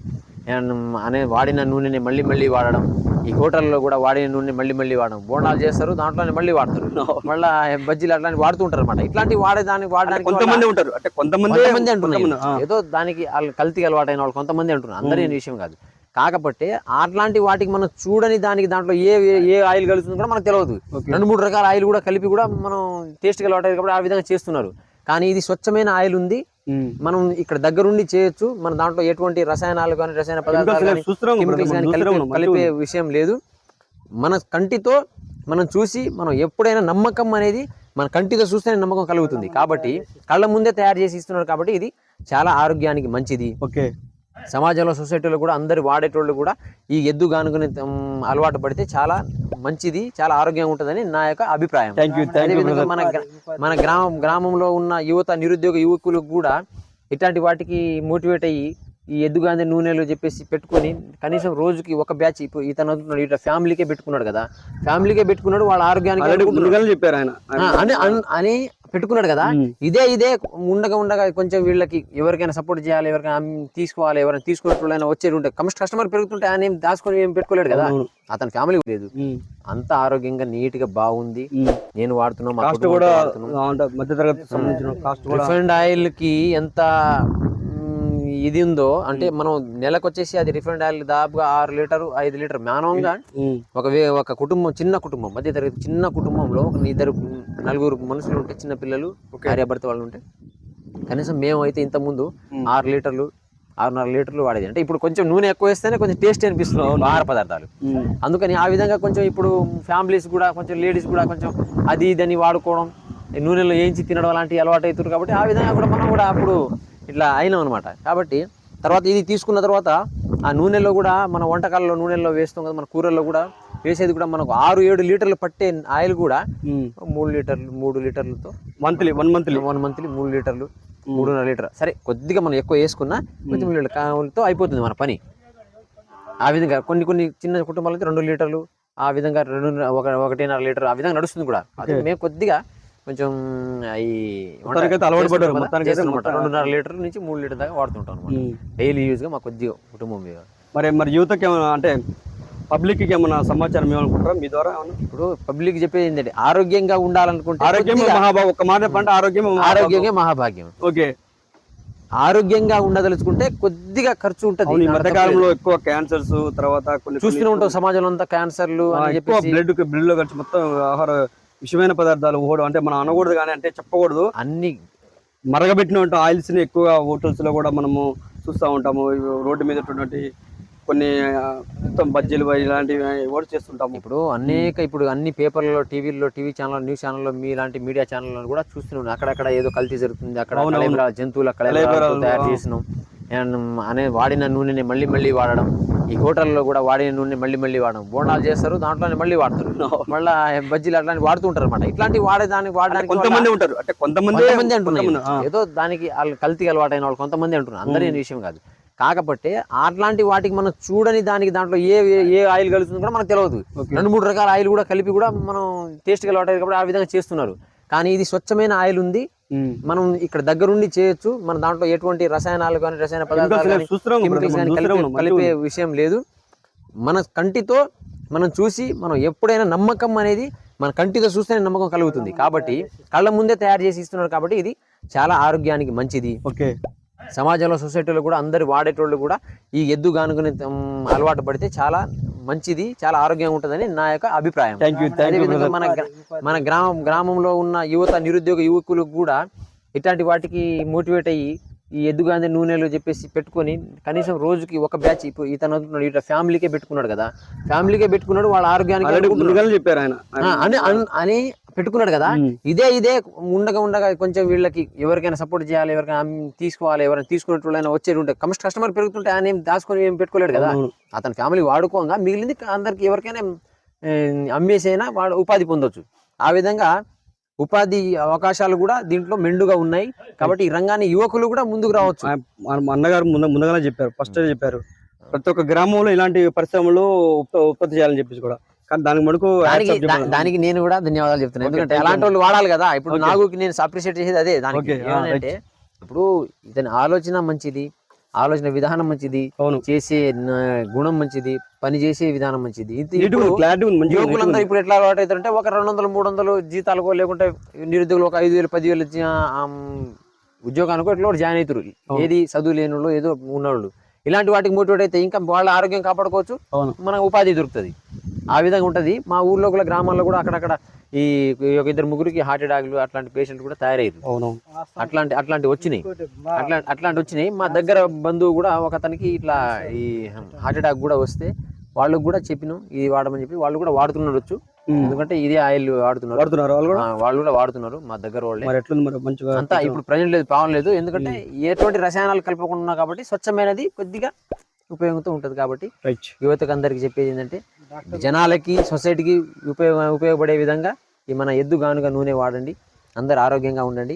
అనే వాడిన నూనెని మళ్ళీ వాడడం. ఈ హోటల్లో కూడా వాడిన నూనె మళ్ళీ వాడడం. బోండాలు చేస్తారు, దాంట్లోనే మళ్ళీ వాడతారు, మళ్ళీ బజ్జీలు అట్లాంటి వాడుతూ ఉంటారు అనమాట. ఇట్లాంటి వాడడానికి కొంతమంది ఉంటారు, అంటే కొంతమంది అంటున్నారు ఏదో దానికి కల్తీ అలవాటైన వాళ్ళు కొంతమంది అంటున్నారు, అందరి విషయం కాదు. కాకపోతే అట్లాంటి వాటికి మనం చూడని దాంట్లో ఏ ఆయిల్ కలుస్తుందో కూడా మనకు తెలియదు. 2-3 రకాల ఆయిల్ కూడా కలిపి కూడా మనం టేస్ట్ అలవాటు కాబట్టి ఆ విధంగా చేస్తున్నారు. కానీ ఇది స్వచ్ఛమైన ఆయిల్ ఉంది, మనం ఇక్కడ దగ్గరుండి చేయొచ్చు. మన దాంట్లో ఎటువంటి రసాయనాలు కానీ రసాయన పదార్థాలు కలిపే విషయం లేదు. మన కంటితో మనం చూసి మనం ఎప్పుడైనా నమ్మకం అనేది మన కంటితో చూస్తేనే నమ్మకం కలుగుతుంది. కాబట్టి కళ్ళ ముందే తయారు చేసి ఇస్తున్నారు కాబట్టి ఇది చాలా ఆరోగ్యానికి మంచిది. ఓకే, సమాజంలో సొసైటీలో కూడా అందరు వాడేటోళ్ళు కూడా ఈ ఎద్దు గానుగని అలవాటు పడితే చాలా మంచిది, చాలా ఆరోగ్యంగా ఉంటుందని నా యొక్క అభిప్రాయం. అదేవిధంగా మన గ్రామంలో ఉన్న నిరుద్యోగ యువకులకు కూడా ఇట్లాంటి వాటికి మోటివేట్ అయ్యి ఈ ఎద్దుగాంధీ నూనెలు చెప్పేసి పెట్టుకొని కనీసం రోజుకి ఒక బ్యాచ్ ఇతను ఇట్లా ఫ్యామిలీకే పెట్టుకున్నాడు కదా, ఫ్యామిలీకే పెట్టుకున్నాడు, వాళ్ళ ఆరోగ్యానికి చెప్పారు ఆయన అని పెట్టుకున్నాడు కదా, ఇదే ఉండగా కొంచెం వీళ్ళకి ఎవరికైనా సపోర్ట్ చేయాలి, ఎవరికైనా తీసుకోవాలి, ఎవరైనా తీసుకున్నట్లయినా వచ్చేది ఉంటే కస్టమర్ పెరుగుతుంటే ఆయన ఏం దాచుకొని ఏం పెట్టుకోలేడు కదా, అతని ఫ్యామిలీ లేదు. అంత ఆరోగ్యంగా నీట్ గా బాగుంది. నేను వాడుతున్నా. రిఫైండ్ ఆయిల్ కి ఎంత ఇది ఉందో అంటే మనం నెలకు వచ్చేసి అది రిఫైండ్ ఆయిల్ దాదాపుగా 6 లీటర్ 5 లీటర్ మానవంగా ఒక కుటుంబం, చిన్న కుటుంబం, మధ్య తరగతి చిన్న కుటుంబంలో 2-4 మనుషులు ఉంటే, చిన్న పిల్లలు, భార్యాభర్త వాళ్ళు ఉంటే, కనీసం మేము అయితే ఇంత ముందు 6 లీటర్లు 6.5 లీటర్లు వాడేది. అంటే ఇప్పుడు కొంచెం నూనె ఎక్కువ వేస్తేనే కొంచెం టేస్ట్ అనిపిస్తుంది ఆహార పదార్థాలు. అందుకని ఆ విధంగా కొంచెం ఇప్పుడు ఫ్యామిలీస్ కూడా కొంచెం లేడీస్ కూడా కొంచెం అది ఇదని వాడుకోవడం, నూనెలో వేయించి తినడం అలాంటివి అలవాటు అవుతారు. కాబట్టి ఆ విధంగా కూడా మనం కూడా అప్పుడు ఇట్లా అయినాం అనమాట. కాబట్టి తర్వాత ఇది తీసుకున్న తర్వాత ఆ నూనెలో కూడా మన వంటకాలలో నూనెల్లో వేస్తాం కదా, మన కూరల్లో కూడా వేసేది కూడా మనకు 6-7 లీటర్లు పట్టే ఆయిల్ కూడా 3 లీటర్లతో మంత్లీ 1 మంత్లీ 3 లీటర్లు 3.5 లీటర్, సరే కొద్దిగా మనం ఎక్కువ వేసుకున్నా కొంచెం లీటర్తో అయిపోతుంది మన పని. ఆ విధంగా కొన్ని చిన్న కుటుంబాలకి 2 లీటర్లు, ఆ విధంగా 1.5 లీటర్ ఆ విధంగా నడుస్తుంది కూడా. మేము కొద్దిగా కొంచెం ఈ 2.5 లీటర్ నుంచి 3 లీటర్ దాకా వాడుతుంటాం అనమాట డైలీ యూజ్ గా మా కొద్దిగా కుటుంబం మీద. మరి యూత్కి ఏమైనా అంటే పబ్లిక్ కి ఏమైనా సమాచారం ఏమనుకుంటారా మీ ద్వారా? ఇప్పుడు పబ్లిక్ చెప్పేది ఏంటంటే ఆరోగ్యంగా ఉండాలనుకుంటే ఆరోగ్యమే మహాభాగ్యం. ఓకే, ఆరోగ్యంగా ఉండదలుచుకుంటే కొద్దిగా ఖర్చు ఉంటుంది. ఈ మధ్యకాలంలో ఎక్కువ క్యాన్సర్స్ తర్వాత చూస్తూనే ఉంటాం సమాజంలో అంతా క్యాన్సర్లు అని చెప్పి బ్లడ్ లో ఖర్చు మొత్తం ఆహార విషమైన పదార్థాలు ఓడడం అంటే మనం అనకూడదు కానీ అంటే చెప్పకూడదు, అన్ని మరగబెట్టిన ఆయిల్స్ ని ఎక్కువగా హోటల్స్ లో కూడా మనము చూస్తూ ఉంటాము. రోడ్డు మీద కొన్ని మొత్తం బజ్జీలు ఇలాంటివి కూడా చేస్తుంటాము. ఇప్పుడు అన్ని పేపర్లలో, టీవీ ఛానల్, న్యూస్ ఛానల్లో, మీలాంటి మీడియా ఛానల్లో కూడా చూస్తున్నాం. అక్కడక్కడ ఏదో కల్తీ జరుగుతుంది, అక్కడ జంతువులు అక్కడ తయారు చేసినాం అనే వాడిన నూనెని మళ్ళీ వాడడం. ఈ హోటల్లో కూడా వాడిన నూనె మళ్ళీ వాడడం. బోండాలు చేస్తారు, దాంట్లోనే మళ్ళీ వాడతారు, మళ్ళీ బజ్జీలు అట్లాంటి వాడుతూ ఉంటారు అనమాట. ఇట్లాంటి వాడడానికి కొంతమంది ఉంటారు, అంటే కొంతమంది అంటున్నారు. ఏదో దానికి వాళ్ళు కల్తీ అలవాటైన వాళ్ళు కొంతమంది అంటున్నారు, అందరి విషయం కాదు. కాకపోతే అట్లాంటి వాటికి మనం చూడని దాంట్లో ఏ ఆయిల్ కలుస్తుందో కూడా మనకు తెలియదు. 2-3 రకాల ఆయిల్ కూడా కలిపి కూడా మనం టేస్ట్ అలవాటు కాబట్టి ఆ విధంగా చేస్తున్నారు. కానీ ఇది స్వచ్ఛమైన ఆయిల్ ఉంది, మనం ఇక్కడ దగ్గరుండి చేయొచ్చు. మన దాంట్లో ఎటువంటి రసాయనాలు కానీ రసాయన పదార్థాలు కలిపే విషయం లేదు. మన కంటితో మనం చూసి మనం ఎప్పుడైనా నమ్మకం అనేది మన కంటితో చూస్తేనే నమ్మకం కలుగుతుంది. కాబట్టి కళ్ళ ముందే తయారు చేసి ఇస్తున్నారు కాబట్టి ఇది చాలా ఆరోగ్యానికి మంచిది. ఓకే, సమాజంలో సొసైటీలో కూడా అందరు వాడేటోళ్ళు కూడా ఈ ఎద్దు గానుగని అలవాటు పడితే చాలా మంచిది, చాలా ఆరోగ్యంగా ఉంటుందని నా యొక్క అభిప్రాయం. అదేవిధంగా మన గ్రామంలో ఉన్న నిరుద్యోగ యువకులకు కూడా ఇట్లాంటి వాటికి మోటివేట్ అయ్యి ఈ ఎద్దుగాంధీ నూనెలు చెప్పేసి పెట్టుకొని కనీసం రోజుకి ఒక బ్యాచ్, ఇప్పుడు ఇతను ఇట్లా ఫ్యామిలీకే పెట్టుకున్నాడు కదా, ఫ్యామిలీకే పెట్టుకున్నాడు, వాళ్ళ ఆరోగ్యానికి చెప్పారు ఆయన అని పెట్టుకున్నాడు కదా. ఇదే ఉండగా కొంచెం వీళ్ళకి ఎవరికైనా సపోర్ట్ చేయాలి, ఎవరికైనా తీసుకోవాలి, ఎవరైనా తీసుకున్నట్లయినా వచ్చేది ఉంటే కస్టమర్ పెరుగుతుంటే ఆయన ఏం దాచుకొని ఏం పెట్టుకోలేడు కదా, అతని ఫ్యామిలీ వాడుకోగా మిగిలింది అందరికి ఎవరికైనా అమ్మేసైనా వాడు ఉపాధి పొందొచ్చు. ఆ విధంగా ఉపాధి అవకాశాలు కూడా దీంట్లో మెండుగా ఉన్నాయి. కాబట్టి ఈ రంగాన్ని యువకులు కూడా ముందుకు రావచ్చు. అన్నగారు ముందుగానే చెప్పారు, ఫస్ట్ చెప్పారు ప్రతి ఒక్క గ్రామంలో ఇలాంటి పరిశ్రమలు ఉత్పత్తి చేయాలని చెప్పేసి కూడా. కానీ దానికి నేను కూడా ధన్యవాదాలు చెప్తున్నాను. ఎందుకంటే అలాంటి వాళ్ళు వాడాలి కదా. ఇప్పుడు నాకు నేను అప్రిషియేట్ చేసేది అదే. దానికి ఏమంటే ఇప్పుడు ఇతని ఆలోచన మంచిది, ఆలోచన విధానం మంచిది, చేసే గుణం మంచిది, పని చేసే విధానం మంచిది. యువకులందరూ ఇప్పుడు ఎట్లా అలవాటు అవుతారంటే ఒక 200-300 జీతాలకో లేకుంటే నిరుద్యోగులు ఒక 5,000-10,000 ఉద్యోగానికో ఎట్లా జాయిన్ అవుతారు. ఏది చదువు లేని వాళ్ళు ఏదో ఉన్నవాళ్ళు ఇలాంటి వాటికి మోటివేట్ అయితే ఇంకా వాళ్ళ ఆరోగ్యం కాపాడుకోవచ్చు, మనకు ఉపాధి దొరుకుతుంది. ఆ విధంగా ఉంటది. మా ఊర్లో కూడా గ్రామాల్లో కూడా అక్కడక్కడ ఈ 2-3 హార్ట్ అటాక్లు అట్లాంటి పేషెంట్లు కూడా తయారయ్యారు. అట్లాంటి వచ్చినాయి. మా దగ్గర బంధువు కూడా ఒక అతనికి ఇట్లా ఈ హార్ట్ అటాక్ కూడా వస్తే వాళ్ళకు కూడా చెప్పినాం ఇది వాడమని చెప్పి, వాళ్ళు కూడా వాడుతుండొచ్చు. ఎందుకంటే ఇదే ఆయిల్ వాడుతున్నారు వాళ్ళు కూడా వాడుతున్నారు మా దగ్గర వాళ్ళే. అంతా ఇప్పుడు ప్రజెంట్ లేదు, ప్రాబ్లం లేదు. ఎందుకంటే ఎటువంటి రసాయనాలు కలపకుండా కాబట్టి స్వచ్ఛమైనది కొద్దిగా ఉపయోగంతో ఉంటది. కాబట్టి యువతకు అందరికి చెప్పేది ఏంటంటే జనాలకి సొసైటీకి ఉపయోగపడే విధంగా ఈ మన ఎద్దు గానుగ నూనె వాడండి, అందరు ఆరోగ్యంగా ఉండండి.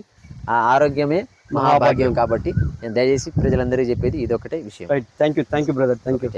ఆ ఆరోగ్యమే మహాభాగ్యం. కాబట్టి నేను దయచేసి ప్రజలందరికీ చెప్పేది ఇదొకటే విషయం. Thank you brother. Thank you.